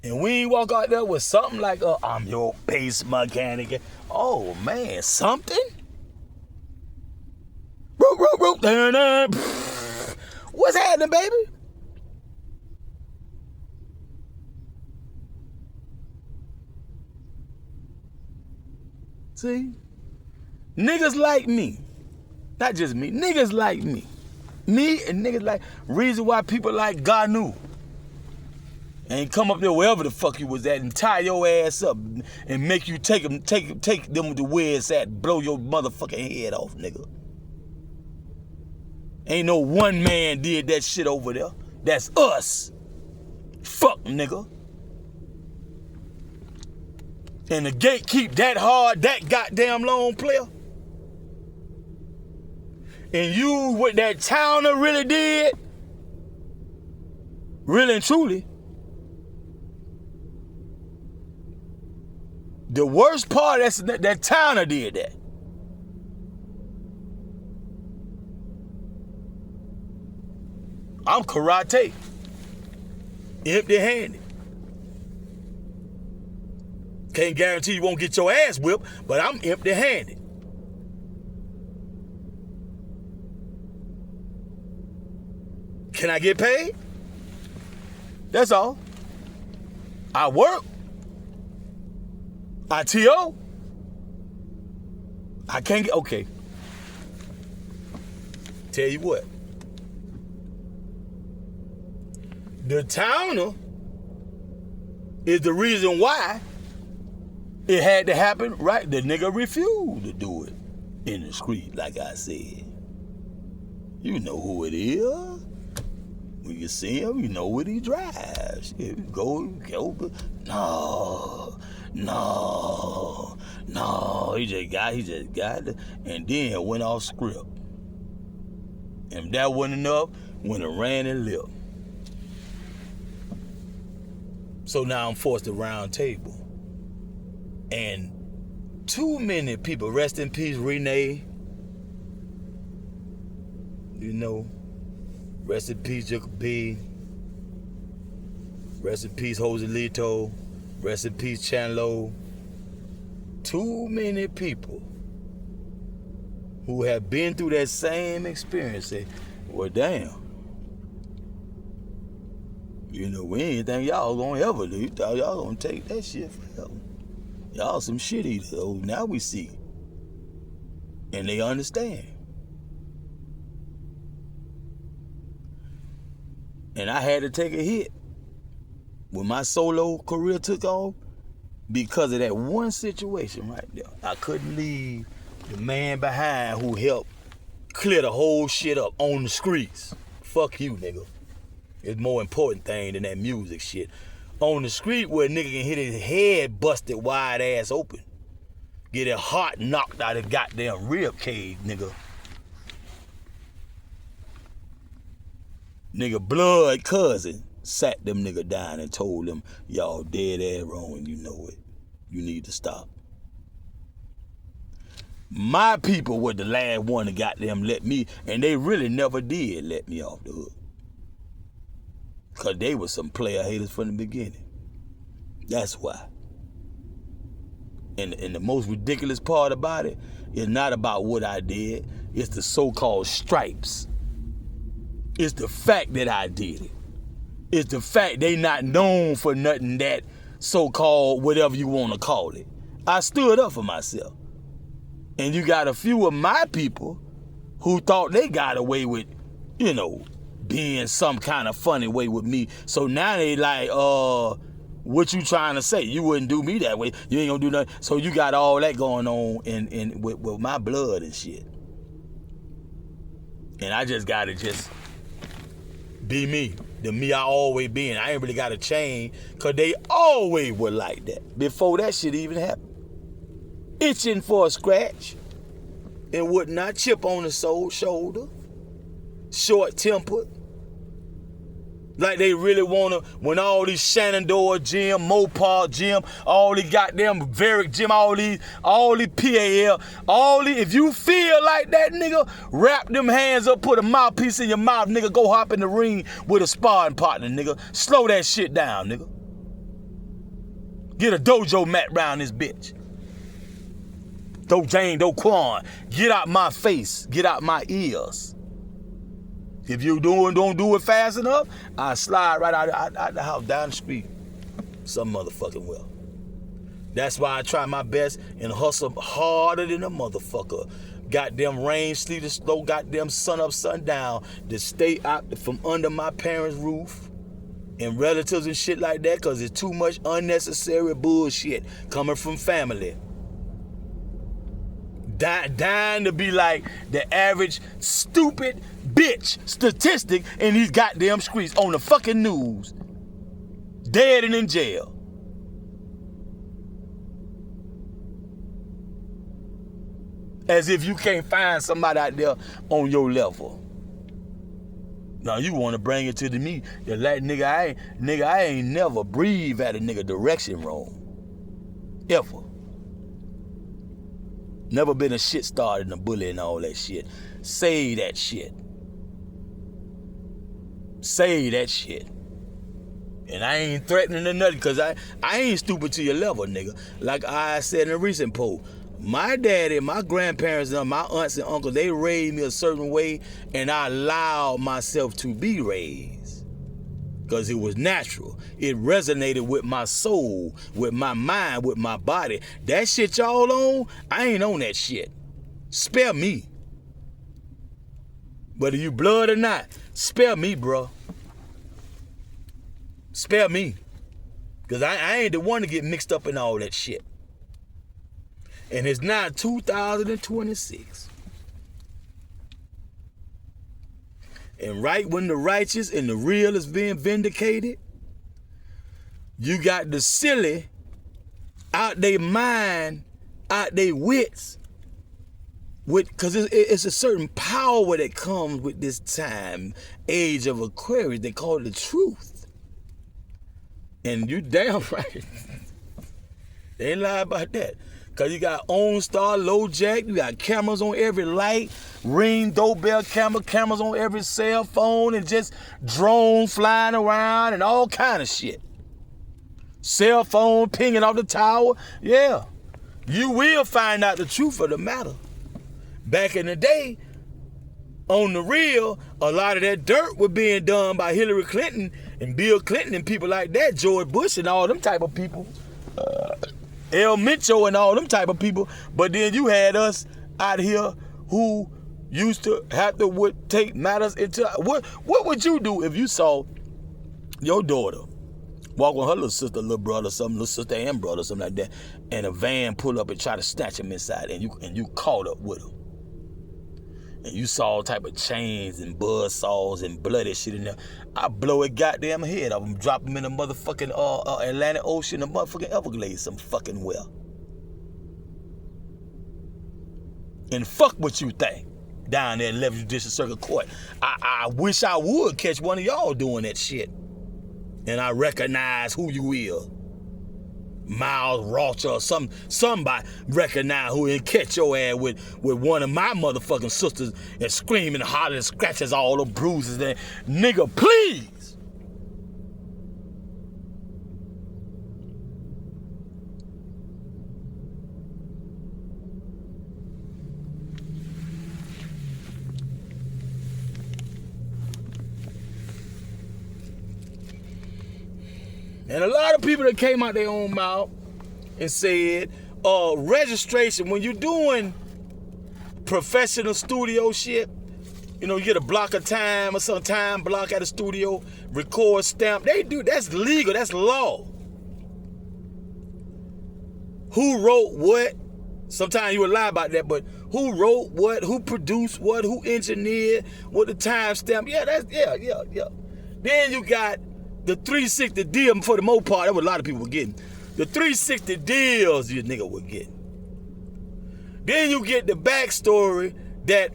And we ain't walk out there with something like, I'm your bass mechanic. Oh man, something? What's happening, baby? See? Niggas like me. Not just me. Niggas like me. Me and niggas like, reason why people like Ganu and come up there wherever the fuck you was at and tie your ass up and make you take them to where it's at, blow your motherfucking head off, nigga. Ain't no one man did that shit over there. That's us. Fuck, nigga. And the gate keep that hard, that goddamn long, player. And you, what that Towner really did, Really and truly, the worst part, that Towner did that. I'm karate, empty-handed. Can't guarantee you won't get your ass whipped, but I'm empty-handed. Can I get paid? That's all. I work. I TO. I can't get, okay. Tell you what. The Towner is the reason why it had to happen, right? The nigga refused to do it in the street, like I said. You know who it is. When you see him, you know what he drives. Go. No. He just got it, and then went off script. And if that wasn't enough, went and ran and left. So now I'm forced to round table. And too many people, rest in peace, Renee. You know, rest in peace, Jacob B. Rest in peace, Joselito. Rest in peace, Chanlo. Too many people who have been through that same experience say, well, damn. You know, we ain't think y'all gonna ever do. You thought y'all gonna take that shit forever. Y'all some shit eaters. Oh, now we see. And they understand. And I had to take a hit when my solo career took off because of that one situation right there. I couldn't leave the man behind who helped clear the whole shit up on the streets. Fuck you, nigga. It's more important thing than that music shit. On the street where a nigga can hit his head busted wide ass open. Get his heart knocked out of goddamn rib cage, nigga. Nigga blood cousin sat them nigga down and told them, y'all dead ass wrong and you know it. You need to stop. My people were the last one to goddamn let me, and they really never did let me off the hook. Cause they were some player haters from the beginning. That's why. And the most ridiculous part about it is not about what I did. It's the so-called stripes. It's the fact that I did it. It's the fact they not known for nothing that so-called whatever you want to call it. I stood up for myself. And you got a few of my people who thought they got away with, you know, being some kind of funny way with me. So now they like, what you trying to say? You wouldn't do me that way. You ain't gonna do nothing. So you got all that going on in with my blood and shit. And I just gotta just be me. The me I always been. I ain't really gotta change, cause they always were like that before that shit even happened. Itching for a scratch and whatnot, chip on the shoulder, short-tempered. Like they really wanna, when all these Shenandoah gym, Mopar gym, all these goddamn Varick gym, all these PAL, if you feel like that, nigga, wrap them hands up, put a mouthpiece in your mouth, nigga, go hop in the ring with a sparring partner, nigga. Slow that shit down, nigga. Get a dojo mat round this bitch. Dojang, Doquan, get out my face, get out my ears. If you don't do it fast enough, I slide right out the house, down the street, some motherfucking well. That's why I try my best and hustle harder than a motherfucker. Goddamn rain, sleet, or snow, goddamn sun up, sun down, to stay out from under my parents' roof and relatives and shit like that, because it's too much unnecessary bullshit coming from family. Dying to be like the average stupid bitch statistic in these goddamn streets on the fucking news. Dead and in jail. As if you can't find somebody out there on your level. Now you want to bring it to the me. The like nigga, I ain't never breathed at a nigga direction wrong. Ever. Never been a shit started and a bully and all that shit. Say that shit. Say that shit. And I ain't threatening or nothing, because I ain't stupid to your level, nigga. Like I said in a recent post, my daddy, my grandparents, and my aunts and uncles, they raised me a certain way, and I allowed myself to be raised. Because it was natural. It resonated with my soul, with my mind, with my body. That shit y'all on, I ain't on that shit. Spare me. Whether you blood or not, spare me, bro. Spare me. Because I ain't the one to get mixed up in all that shit. And it's now 2026. And right when the righteous and the real is being vindicated, you got the silly out their mind, out their wits, because it's a certain power that comes with this time, age of Aquarius. They call it the truth. And you damn right. They ain't lie about that. Because you got OnStar, LoJack, you got cameras on every light, Ring doorbell cameras on every cell phone, and just drones flying around and all kind of shit. Cell phone pinging off the tower. Yeah. You will find out the truth of the matter. Back in the day, on the real, a lot of that dirt was being done by Hillary Clinton and Bill Clinton and people like that, George Bush and all them type of people, El Mencho and all them type of people. But then you had us out here who used to have to take matters into, what would you do if you saw your daughter walk with her little sister, little brother, something, little sister and brother, something like that, and a van pull up and try to snatch him inside, and you caught up with him? And you saw all type of chains and buzz saws and bloody shit in there. I blow a goddamn head off them, drop them in the motherfucking Atlantic Ocean, the motherfucking Everglades, some fucking well. And fuck what you think down there in 11th Judicial Circuit Court. I wish I would catch one of y'all doing that shit. And I recognize who you is. Miles Rocha or somebody recognize who and catch your ass with one of my motherfucking sisters and screaming, hollering, scratches all the bruises. And nigga, please. And a lot of people that came out their own mouth and said, registration, when you're doing professional studio shit, you know, you get a block of time or some time block at a studio, record, stamp, that's legal, that's law. Who wrote what? Sometimes you will lie about that, but who wrote what, who produced what, who engineered, what the time stamp, yeah. Then you got the 360 deal, for the most part, that's what a lot of people were getting. The 360 deals you nigga were getting. Then you get the backstory that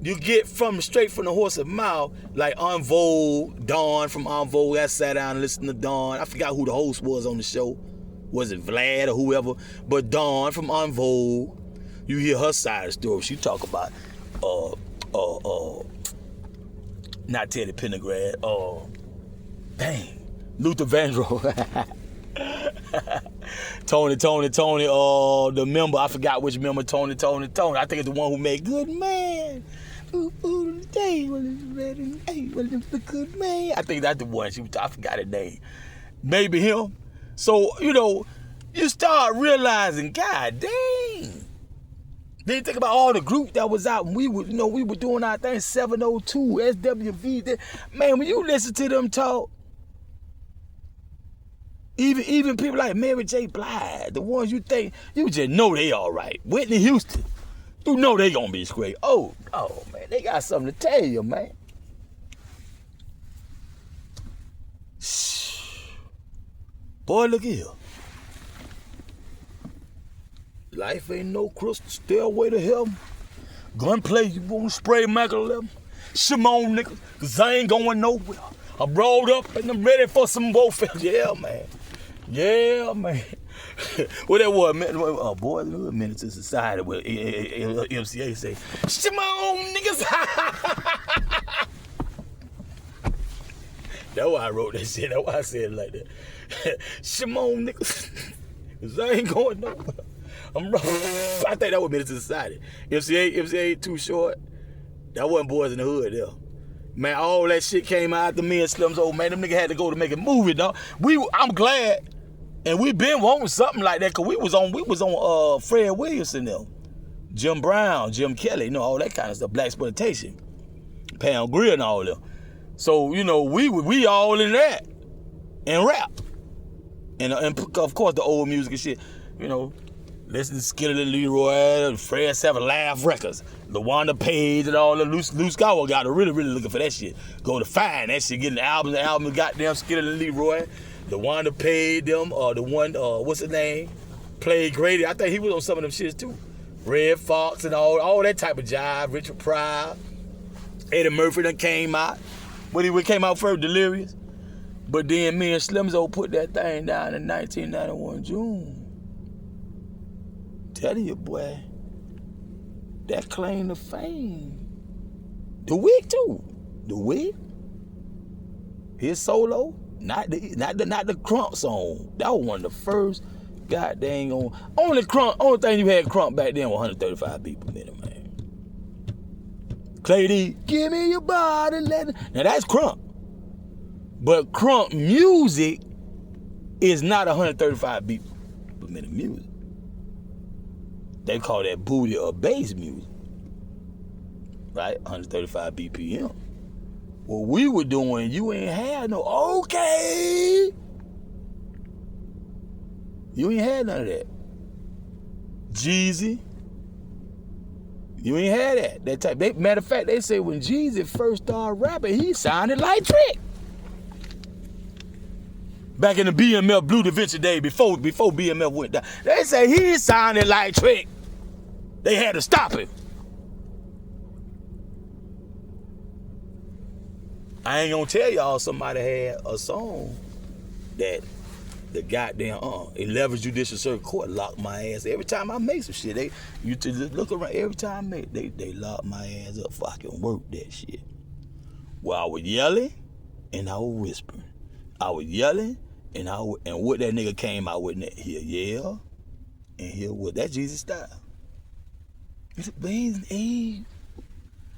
you get straight from the horse's mouth, like En Vogue, Dawn from En Vogue. I sat down and listened to Dawn. I forgot who the host was on the show. Was it Vlad or whoever? But Dawn from En Vogue, you hear her side of the story. She talk about, not Teddy Pendergrass, Luther Vandross. Tony, the member, I forgot which member, Tony. I think it's the one who made Good Man. Ooh, today, well, it's ready. Hey, well, it's the good man. I think that's the one. I forgot her name. Maybe him. So, you know, you start realizing, God dang. Then you think about all the groups that was out, and we were doing our thing, 702, SWV. Man, when you listen to them talk, even people like Mary J. Blige, the ones you think, you just know they all right. Whitney Houston, you know they gonna be straight. Oh, man, they got something to tell you, man. Boy, look here. Life ain't no crystal stairway to heaven. Gunplay, you won't spray Mac 11. Shimon, nigga, cause I ain't going nowhere. I'm rolled up and I'm ready for some warfare. Yeah, man. Yeah, man. What that was, man? Oh, boy, a minute to society where MCA say, Shimon, niggas. That's why I wrote that shit. That's why I said it like that. Shimon, niggas. Cause I ain't going nowhere. I'm rough. I think that was Menace to Society. MCA too short. That wasn't Boys in the Hood there. Man, all that shit came out after me and Slim's old man. Them niggas had to go to make a movie, dog. I'm glad. And we been wanting something like that, cause we was on Fred Williamson them. Jim Brown, Jim Kelly, you know, all that kind of stuff, blaxploitation. Pound Grill and all them. So, you know, we all in that. And rap. And of course the old music and shit, you know. Listen to Skillet and Leroy, Fred Seven Laugh Records, LaWanda Page and all the Luke Skywalker got to really looking for that shit. Go to find that shit, getting the album, goddamn Skillet and Leroy, LaWanda Page, them, the one, what's his name? Played Grady. I think he was on some of them shits too. Red Fox and all that type of jive, Richard Pryor, Eddie Murphy done came out. But he came out first, Delirious. But then me and Slimzo put that thing down in 1991 June. Telling you, boy, that claim to fame. The Wick too. The Wick. His solo, not the Crump song. That was one of the first goddamn only thing you had Crump back then was 135 beats per minute, man. Clay D, give me your body, now that's Crump. But Crump music is not 135 beats per minute music. They call that booty or bass music, right? 135 BPM. What we were doing, you ain't had no, okay. You ain't had none of that. Jeezy, you ain't had that. That type. Matter of fact, they say when Jeezy first started rapping, he sounded like Trick. Back in the BMF Blue Da Vinci day, before BMF went down, they say he sounded like Trick. They had to stop him. I ain't gonna tell y'all somebody had a song that the goddamn 11th Judicial Circuit Court locked my ass. Every time I make some shit, you look around, every time I make, they lock my ass up so I can work that shit. Well, I was yelling and I was whispering. I was yelling and what that nigga came out with, he'll yell and he'll what, that's Jesus style. It's a beans and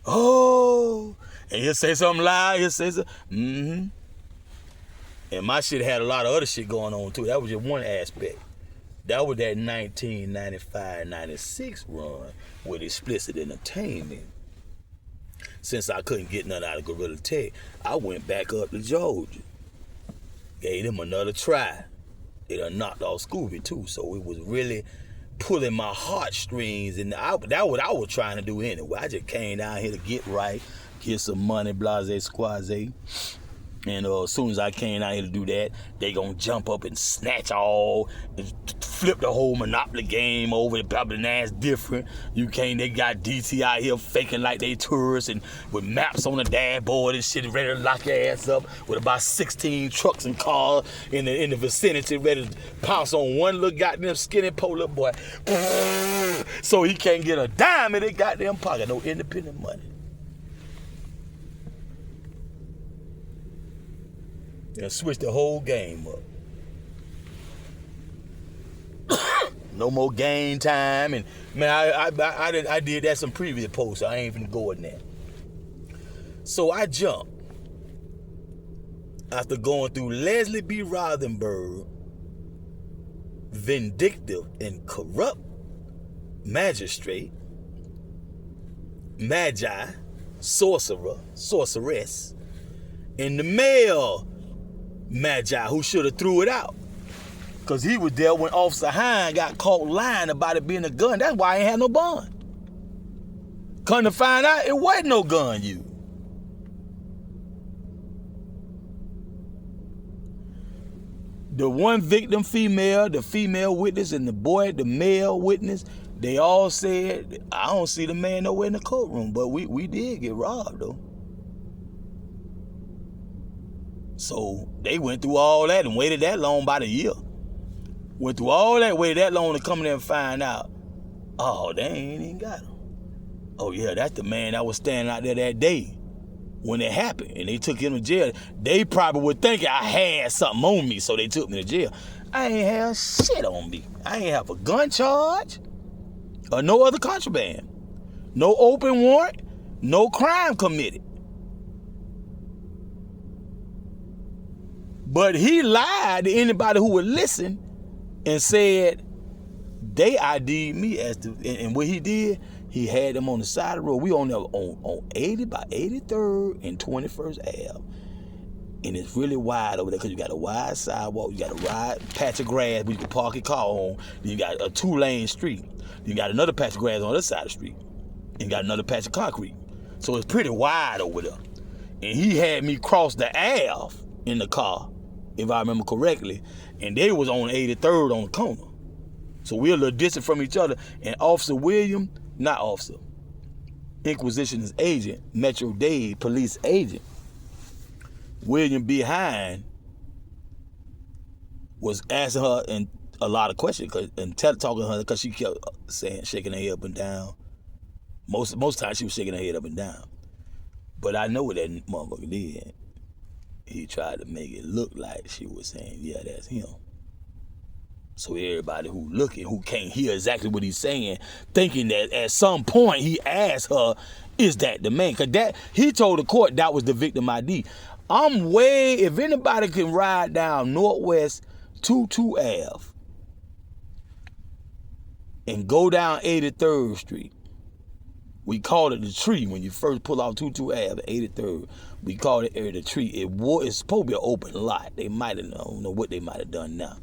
oh, and he'll say something loud, he'll say something, And my shit had a lot of other shit going on too. That was just one aspect. That was that 1995-96 run with Explicit Entertainment. Since I couldn't get none out of Gorilla Tech, I went back up to Georgia. Gave them another try. They done knocked off Scooby too, so it was really pulling my heartstrings, and that what I was trying to do anyway. I just came down here to get right, get some money, blase squaze. And as soon as I came down here to do that, they gonna jump up and snatch all, and flip the whole Monopoly game over. Probably that's different. They got DT out here faking like they tourists and with maps on the dashboard and shit, ready to lock your ass up with about 16 trucks and cars in the vicinity, ready to pounce on one little goddamn skinny po little boy. So he can't get a dime in their goddamn pocket. No independent money. And switch the whole game up. No more game time, and man, I did that some previous posts. So I ain't even going there. So I jumped after going through Leslie B. Rothenberg, vindictive and corrupt magistrate, magi, sorcerer, sorceress, and the male magi who should have threw it out. Because he was there when Officer Hine got caught lying about it being a gun. That's why I ain't had no bond. Come to find out, it wasn't no gun used. The one victim female, the female witness, and the male witness, they all said, I don't see the man nowhere in the courtroom, but we did get robbed though. So they went through all that and waited that long, about a year. Went through all that, waited that long to come in there and find out, oh, they ain't even got him. Oh yeah, that's the man that was standing out there that day when it happened, and they took him to jail. They probably were thinking I had something on me, so they took me to jail. I ain't have shit on me. I ain't have a gun charge or no other contraband. No open warrant, no crime committed. But he lied to anybody who would listen and said they ID'd me as the, and what he did, he had them on the side of the road. We on there on 80 by 83rd and 21st Ave. And it's really wide over there because you got a wide sidewalk, you got a wide patch of grass where you can park your car on, then you got a 2-lane street. Then you got another patch of grass on the other side of the street. And you got another patch of concrete. So it's pretty wide over there. And he had me cross the Ave in the car, if I remember correctly, and they was on 83rd on the corner. So we're a little distant from each other, and Officer William, not officer, Inquisition's agent, Metro Dade police agent, William behind, was asking her and a lot of questions and talking to her because she kept saying, shaking her head up and down. Most times she was shaking her head up and down. But I know what that motherfucker did. He tried to make it look like she was saying, yeah, that's him. So everybody who looking, who can't hear exactly what he's saying, thinking that at some point he asked her, is that the man? Because that, he told the court that was the victim ID. I'm way, if anybody can ride down Northwest 22 Ave and go down 83rd Street, we called it the tree when you first pull off 22 Ave, 83rd. We called it the tree. It's supposed to be an open lot. They might have, I don't know what they might have done now.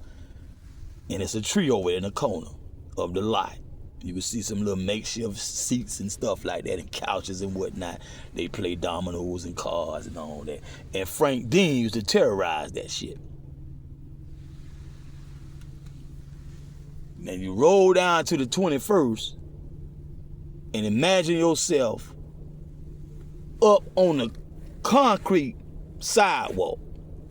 And it's a tree over in the corner of the lot. You can see some little makeshift seats and stuff like that and couches and whatnot. They play dominoes and cards and all that. And Frank Dean used to terrorize that shit. Now you roll down to the 21st and imagine yourself up on the concrete sidewalk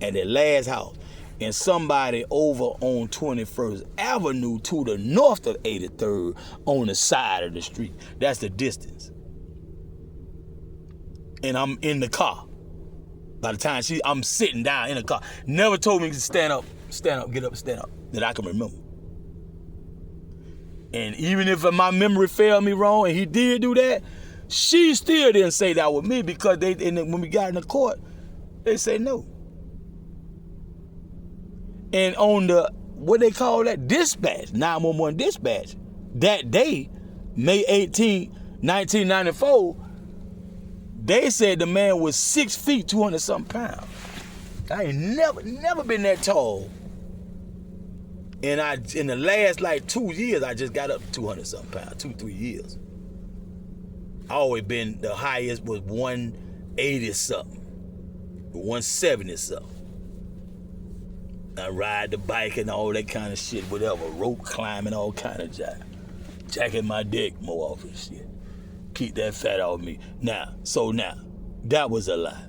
at that last house, and somebody over on 21st Avenue to the north of 83rd on the side of the street. That's the distance. And I'm in the car. By the time I'm sitting down in the car. Never told me to stand up, get up, stand up, that I can remember. And even if my memory failed me wrong and he did do that, she still didn't say that with me because when we got in the court, they say no. And on the, what they call that, dispatch, 911 dispatch, that day, May 18, 1994, they said the man was 6 feet, 200 something pounds. I ain't never been that tall. And in the last like 2 years, I just got up to 200 something pounds, 2-3 years. I always been, the highest was 180 something, 170 something. I ride the bike and all that kind of shit, whatever, rope climbing, all kind of jive. Jacking my dick more often shit. Keep that fat off me. Now, that was a lie.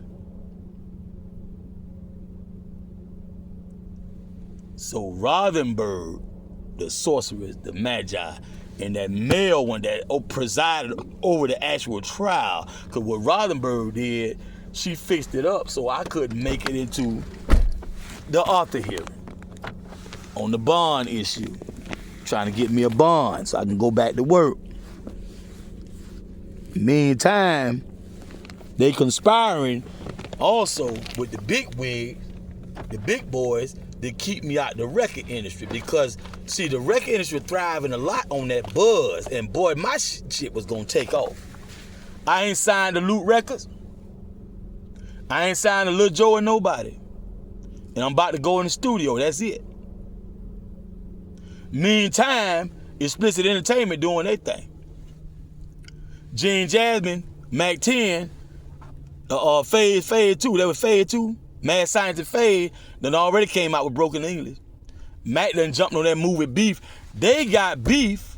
So Rothenberg, the sorceress, the magi, and that male one that presided over the actual trial, because what Rothenberg did, she fixed it up so I couldn't make it into the author hearing on the bond issue, trying to get me a bond so I can go back to work. Meantime, they conspiring also with the big wigs, the big boys, to keep me out the record industry, because see, the record industry thriving a lot on that buzz, and boy, my shit was gonna take off. I ain't signed to Loot Records. I ain't signed to Lil Joe or nobody. And I'm about to go in the studio, that's it. Meantime, Explicit Entertainment doing their thing. Gene Jasmine, Mac 10, Fade 2, that was Fade 2, Mad Science and Fade, that already came out with Broken English. Mac done jumped on that movie Beef. They got beef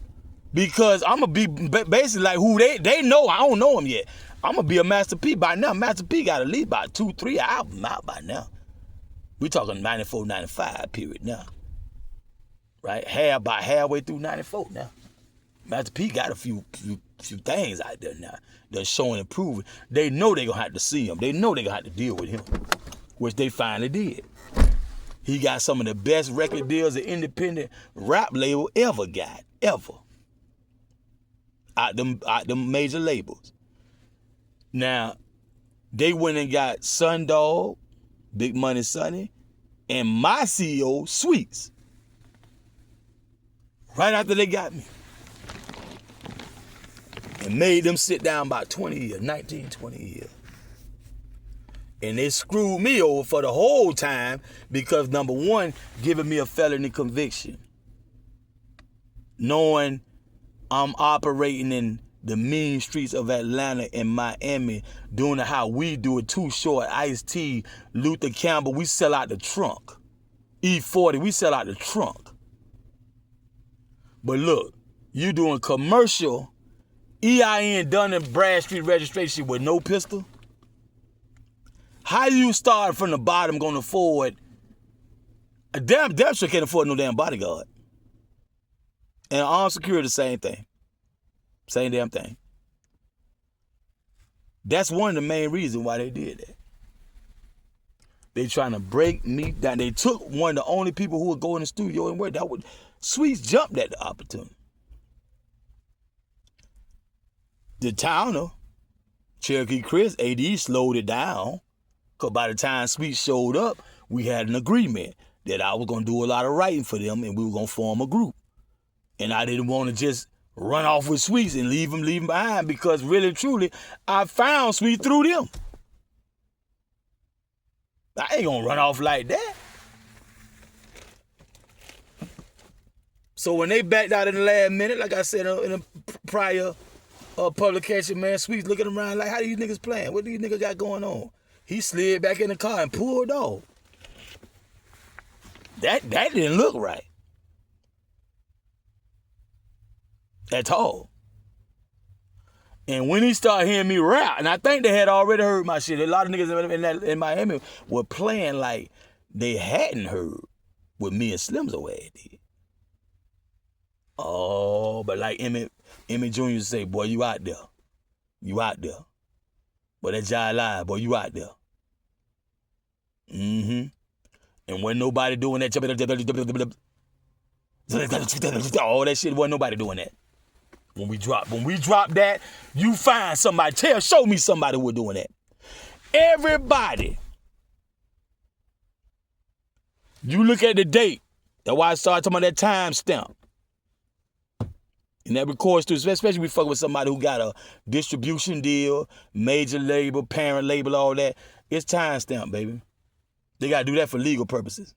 because I'm going to be basically like who they know. I don't know them yet. I'm going to be a Master P by now. Master P got at least about 2-3 albums out by now. We talking 94, 95 period now. Right? About halfway through 94 now. Master P got a few things out there now that's showing and proving. They know they're going to have to see him. They know they're going to have to deal with him, which they finally did. He got some of the best record deals an independent rap label ever got, ever. Out them major labels. Now, they went and got Sundog, Big Money Sonny, and my CEO, Sweets. Right after they got me. And made them sit down about 20 years, 19, 20 years. And they screwed me over for the whole time because, number one, giving me a felony conviction. Knowing I'm operating in the mean streets of Atlanta and Miami, doing it how we do it, Too Short, Ice-T, Luther Campbell, we sell out the trunk. E40, we sell out the trunk. But look, you doing commercial, EIN Dun and Bradstreet registration with no pistol? How you start from the bottom going to afford? A damn sure can't afford no damn bodyguard. And armed security, the same thing. Same damn thing. That's one of the main reasons why they did that. They trying to break me down. They took one of the only people who would go in the studio and work. Sweets jumped at the opportunity. The Towner, Cherokee Chris, AD slowed it down. Because by the time Sweets showed up, we had an agreement that I was going to do a lot of writing for them and we were going to form a group. And I didn't want to just run off with Sweets and leave him behind because really, truly, I found Sweets through them. I ain't going to run off like that. So when they backed out in the last minute, like I said in a prior publication, man, Sweets looking around like, how these niggas playing? What these niggas got going on? He slid back in the car and pulled off. That didn't look right. At all. And when he started hearing me rap, and I think they had already heard my shit. A lot of niggas in Miami were playing like they hadn't heard what me and Slim's away did. Oh, but like Emmett Jr. say, boy, you out there. You out there. Boy, that Jai Live, boy, you out there. Mm-hmm. And wasn't nobody doing that. All that shit, wasn't nobody doing that. When we drop that, you find somebody, show me somebody who was doing that. Everybody. You look at the date. That's why I started talking about that time stamp. And that records too, especially we fuck with somebody who got a distribution deal, major label, parent label, all that. It's time stamp, baby. They gotta do that for legal purposes.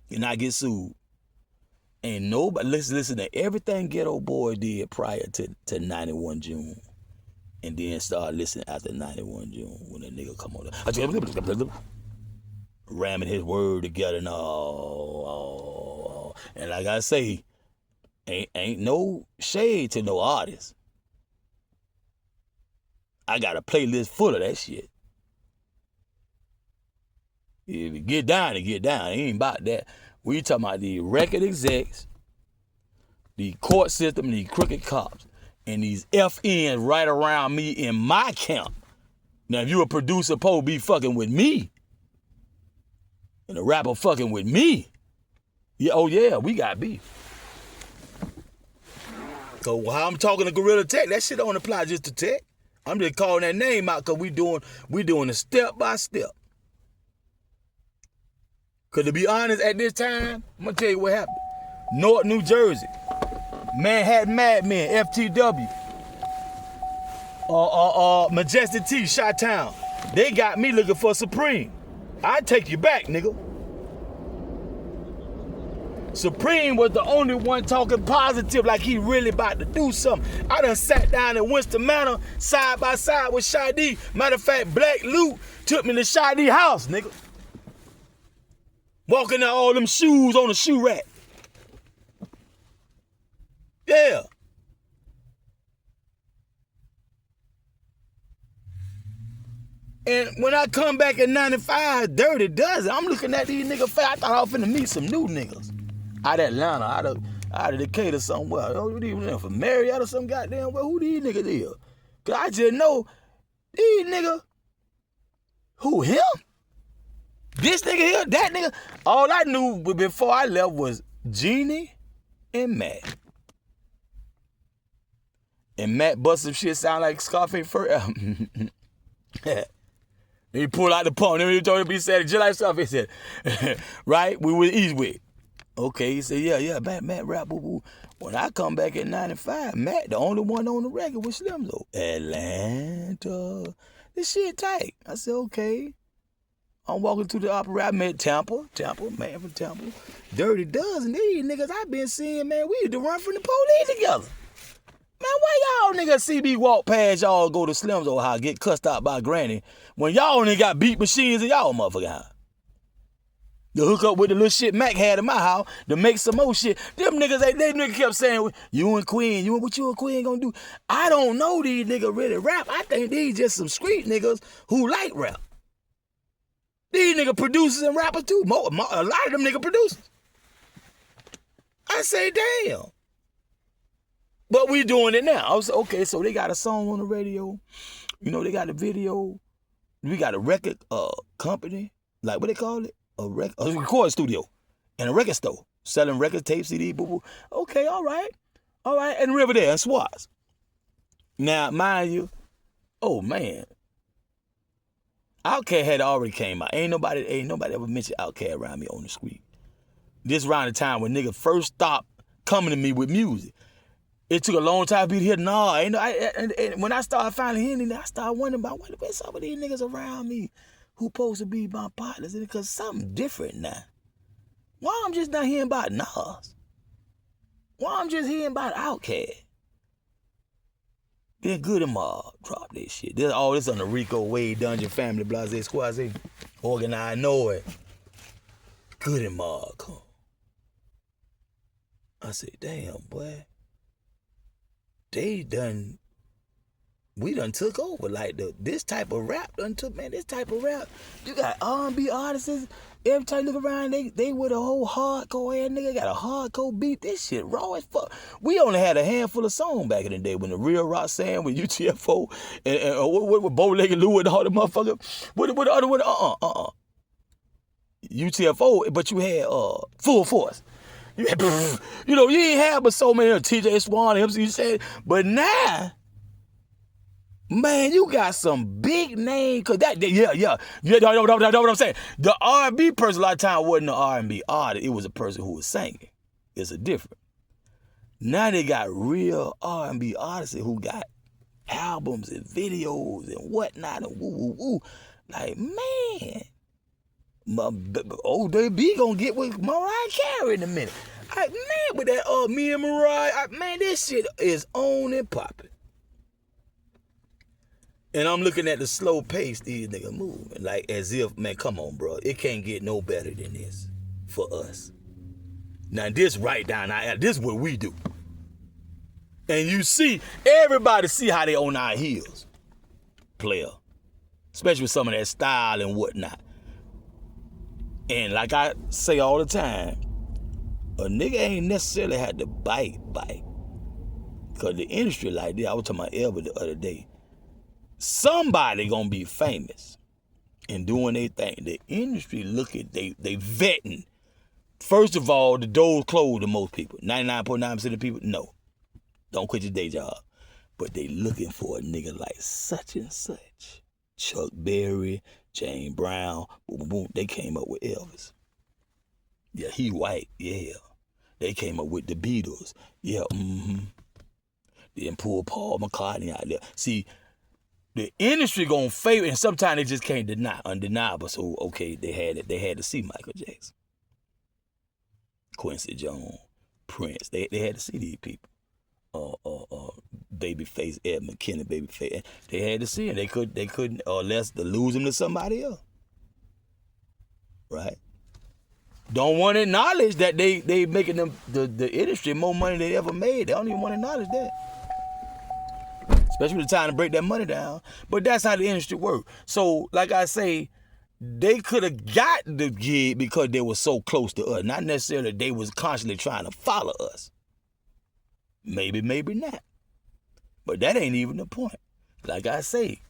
And not get sued. Ain't nobody listen to everything Ghetto Boy did prior to 91 June. And then start listening after 91 June when that nigga come on. Ramming his word together and all. And like I say, ain't no shade to no artist. I got a playlist full of that shit. If you get down, to get down. It ain't about that. We talking about the record execs, the court system, the crooked cops, and these FNs right around me in my camp. Now, if you a producer, supposed to be fucking with me, and a rapper fucking with me, yeah, oh yeah, we got beef. So how I'm talking to Gorilla Tech, that shit don't apply just to Tech. I'm just calling that name out because we doing it step by step. Because to be honest, at this time, I'm going to tell you what happened. North New Jersey, Manhattan Madmen, FTW, Majestic T, Chi-Town. They got me looking for Supreme. I'd take you back, nigga. Supreme was the only one talking positive like he really about to do something. I done sat down in Winston Manor side by side with Shy-D. Matter of fact, Black Luke took me to Shy-D house, nigga. Walking out all them shoes on the shoe rack. Yeah. And when I come back in 95, Dirty Dozen, I'm looking at these niggas face. I thought I was finna meet some new niggas. Out of Atlanta, out of Decatur somewhere. Oh, who these niggas from Marietta or some goddamn well, who these niggas is? Cause I just know these niggas. Who, him? This nigga here, that nigga. All I knew before I left was Jeannie and Matt. And Matt bust some shit sound like Scarface first. He pulled out the pump. Then he told him he said just like Scarface said. Right? We was Eastwick. Okay, he said, yeah, Matt rap boo boo. When I come back in 95, Matt, the only one on the record was Slim though. Atlanta. This shit tight. I said, okay. I'm walking to the opera. I met Tampa, man from Tampa. Dirty Dozen. These niggas I been seeing, man, we used to run from the police together. Man, why y'all niggas see me walk past y'all go to Slim's old house, get cussed out by Granny, when y'all only got beat machines in y'all motherfucking house? To hook up with the little shit Mac had in my house to make some more shit. Them niggas, they niggas kept saying, you and Queen, what you and Queen gonna do? I don't know these niggas really rap. I think these just some street niggas who like rap. These niggas producers and rappers too. A lot of them niggas producers. I say, damn. But we doing it now. I was okay, so they got a song on the radio. You know, they got a video. We got a record company, like what they call it? A record studio and a record store. Selling records, tape, CD, boo-boo. Okay, all right. And Riverdale and Swartz. Now, mind you, oh man. Outkast had already came out. Ain't nobody ever mentioned Outkast around me on the street. This around the time when niggas first stopped coming to me with music. It took a long time for me to hear, and when I started finally hearing it, I started wondering about what some of these niggas around me who supposed to be my partners, because something different now. Why I'm just not hearing about Nas? Why I'm just hearing about Outkast? Then Good and Mob drop this shit. This all this on the Rico Wade Dungeon Family Blase Squaze. Organized know it. Good and Mob come. I said, damn, boy. We done took over. Like this type of rap this type of rap. You got R&B artists. Every time you look around, they with a whole hardcore ass nigga, got a hardcore beat. This shit raw as fuck. We only had a handful of songs back in the day when the Real Roxanne with UTFO and with Bow-Legged Lou and all the motherfuckers. What the other one? UTFO, but you had Full Force. You had, you ain't have but so many TJ Swan, MC said, but now, man, you got some big name, cause you know what I'm saying. The R&B person a lot of time wasn't an R&B artist, it was a person who was singing. It's a difference. Now they got real R&B artists who got albums and videos and whatnot and woo. Like, man. ODB gonna get with Mariah Carey in a minute. Man, with that me and Mariah, man, this shit is on and popping. And I'm looking at the slow pace these niggas moving, like as if, man, come on, bro, it can't get no better than this for us. Now this right down our alley, this is what we do. And you see, everybody see how they on our heels, player, especially with some of that style and whatnot. And like I say all the time, a nigga ain't necessarily had to bite. Because the industry like this, I was talking about Elba the other day, somebody gonna be famous and doing their thing. The industry they vetting. First of all, the doors closed to most people. 99.9% of people, no. Don't quit your day job. But they looking for a nigga like such and such. Chuck Berry, James Brown, boom, they came up with Elvis. Yeah, he white, yeah. They came up with the Beatles, yeah, Then pull Paul McCartney out there. See, the industry gonna favor, and sometimes they just can't deny, undeniable. So, okay, they had to see Michael Jackson, Quincy Jones, Prince. They had to see these people. Babyface, Ed McKinney, Babyface. They had to see him. They couldn't, unless to lose him to somebody else. Right? Don't want to acknowledge that they making them the industry more money than they ever made. They don't even want to acknowledge that. especially the time to break that money down. But that's how the industry works. So, like I say, they could have got the gig because they were so close to us. Not necessarily they was constantly trying to follow us. Maybe, maybe not. But that ain't even the point. Like I say,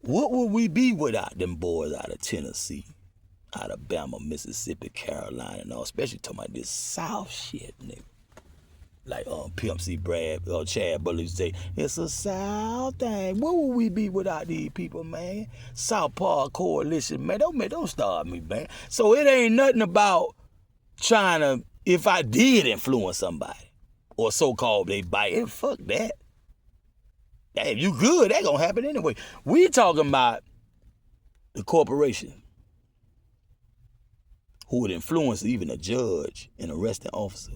what would we be without them boys out of Tennessee, Alabama, Mississippi, Carolina, and all, especially talking about this South shit, nigga. Like Pimp C Brad, Chad Butler used to say, it's a South thing. What would we be without these people, man? South Park Coalition, man. Don't start me, man. So it ain't nothing about trying to, if I did influence somebody, or so-called they bite it, fuck that. If you good, that gonna happen anyway. We talking about the corporation who would influence even a judge and arresting officer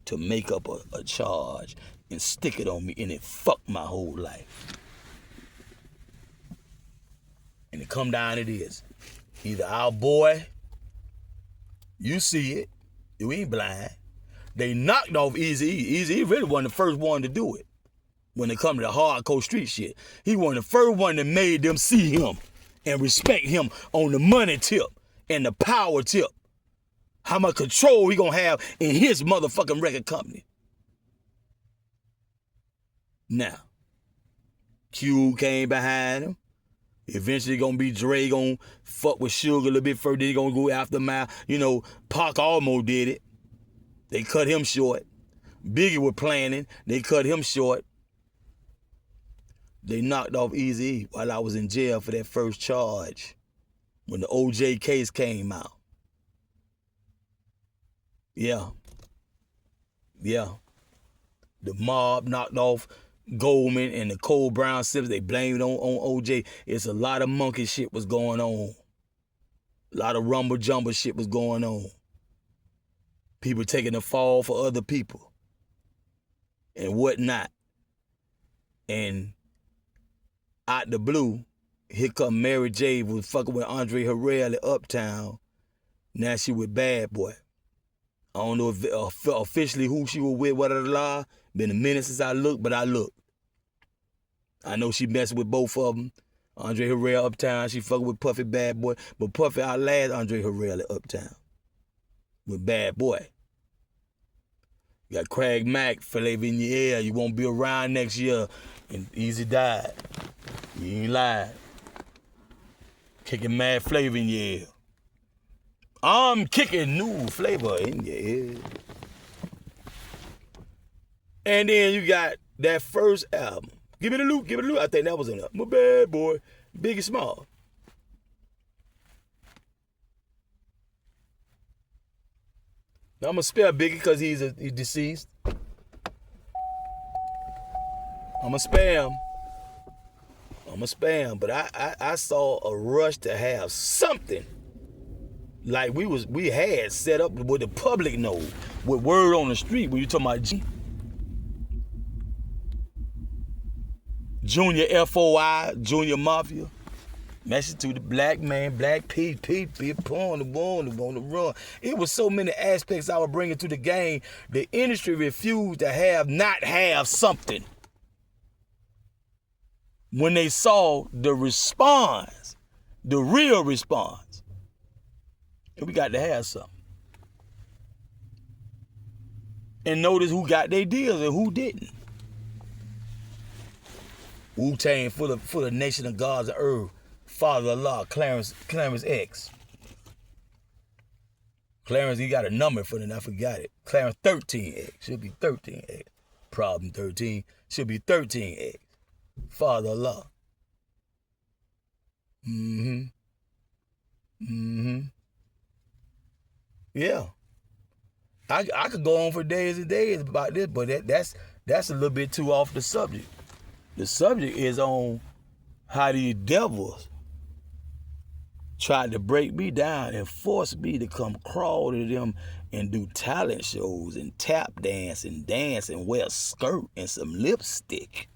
to make up a charge and stick it on me, and it fucked my whole life. And it come down to this. Either our boy, you see it, you ain't blind. They knocked off Eazy-E. Eazy-E really wasn't the first one to do it. When it come to the hardcore street shit, he wasn't the first one that made them see him and respect him on the money tip and the power tip. How much control he gonna have in his motherfucking record company. Now, Q came behind him. Eventually gonna be Dre gonna fuck with Sugar a little bit further. They gonna go after Mile. You know, Pac almost did it. They cut him short. Biggie was planning. They cut him short. They knocked off Eazy-E while I was in jail for that first charge when the OJ case came out. Yeah. The mob knocked off Goldman and the Cole Brown Sims. They blamed it on OJ. It's a lot of monkey shit was going on. A lot of rumble jumble shit was going on. People taking the fall for other people and whatnot. And out the blue, here come Mary J. was fucking with Andre Harrell at Uptown. Now she with Bad Boy. I don't know if officially who she was with, what of the law. Been a minute since I looked, but I looked. I know she messing with both of them. Andre Harrell Uptown, she fucking with Puffy Bad Boy. But Puffy outlast Andre Harrell at Uptown with Bad Boy. You got Craig Mack, Flavor in your ear. You won't be around next year. And Easy died. You ain't lied. Kicking mad flavor in your ear. I'm kicking new flavor in your ear. And then you got that first album. Give me the loot, give me the loot. I think that was enough. My Bad Boy, Biggie Small. Now I'm going to spare Biggie because he's deceased. I'm going to spare him. But I saw a rush to have something like we had set up with the public know, with word on the street when you talking about Junior FOI, Junior Mafia. Message to the black man, Black Pete, on the run. It was so many aspects I was bringing to the game. The industry refused to not have something. When they saw the response, the real response, and we got to have something. And notice who got their deals and who didn't. Wu-Tang for the nation of gods of earth. Father of Allah, Clarence X. Clarence, he got a number for it and I forgot it. Clarence 13X. Should be 13X. Problem 13. Should be 13X. Father of Allah. Yeah. I could go on for days and days about this, but that's a little bit too off the subject. The subject is on how these devils tried to break me down and force me to come crawl to them and do talent shows and tap dance and wear a skirt and some lipstick.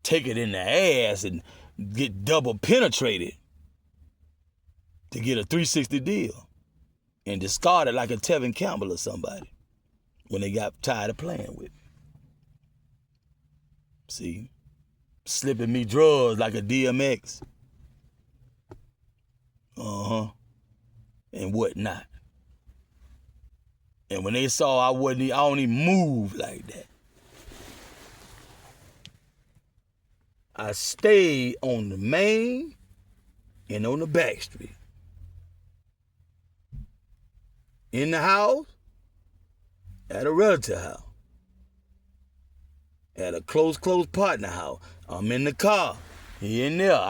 Take it in the ass and get double penetrated to get a 360 deal and discard it like a Tevin Campbell or somebody when they got tired of playing with me. See, slipping me drugs like a DMX. And whatnot. And when they saw I don't even move like that. I stayed on the main and on the back street. In the house, at a relative house, at a close partner house. I'm in the car, he in there.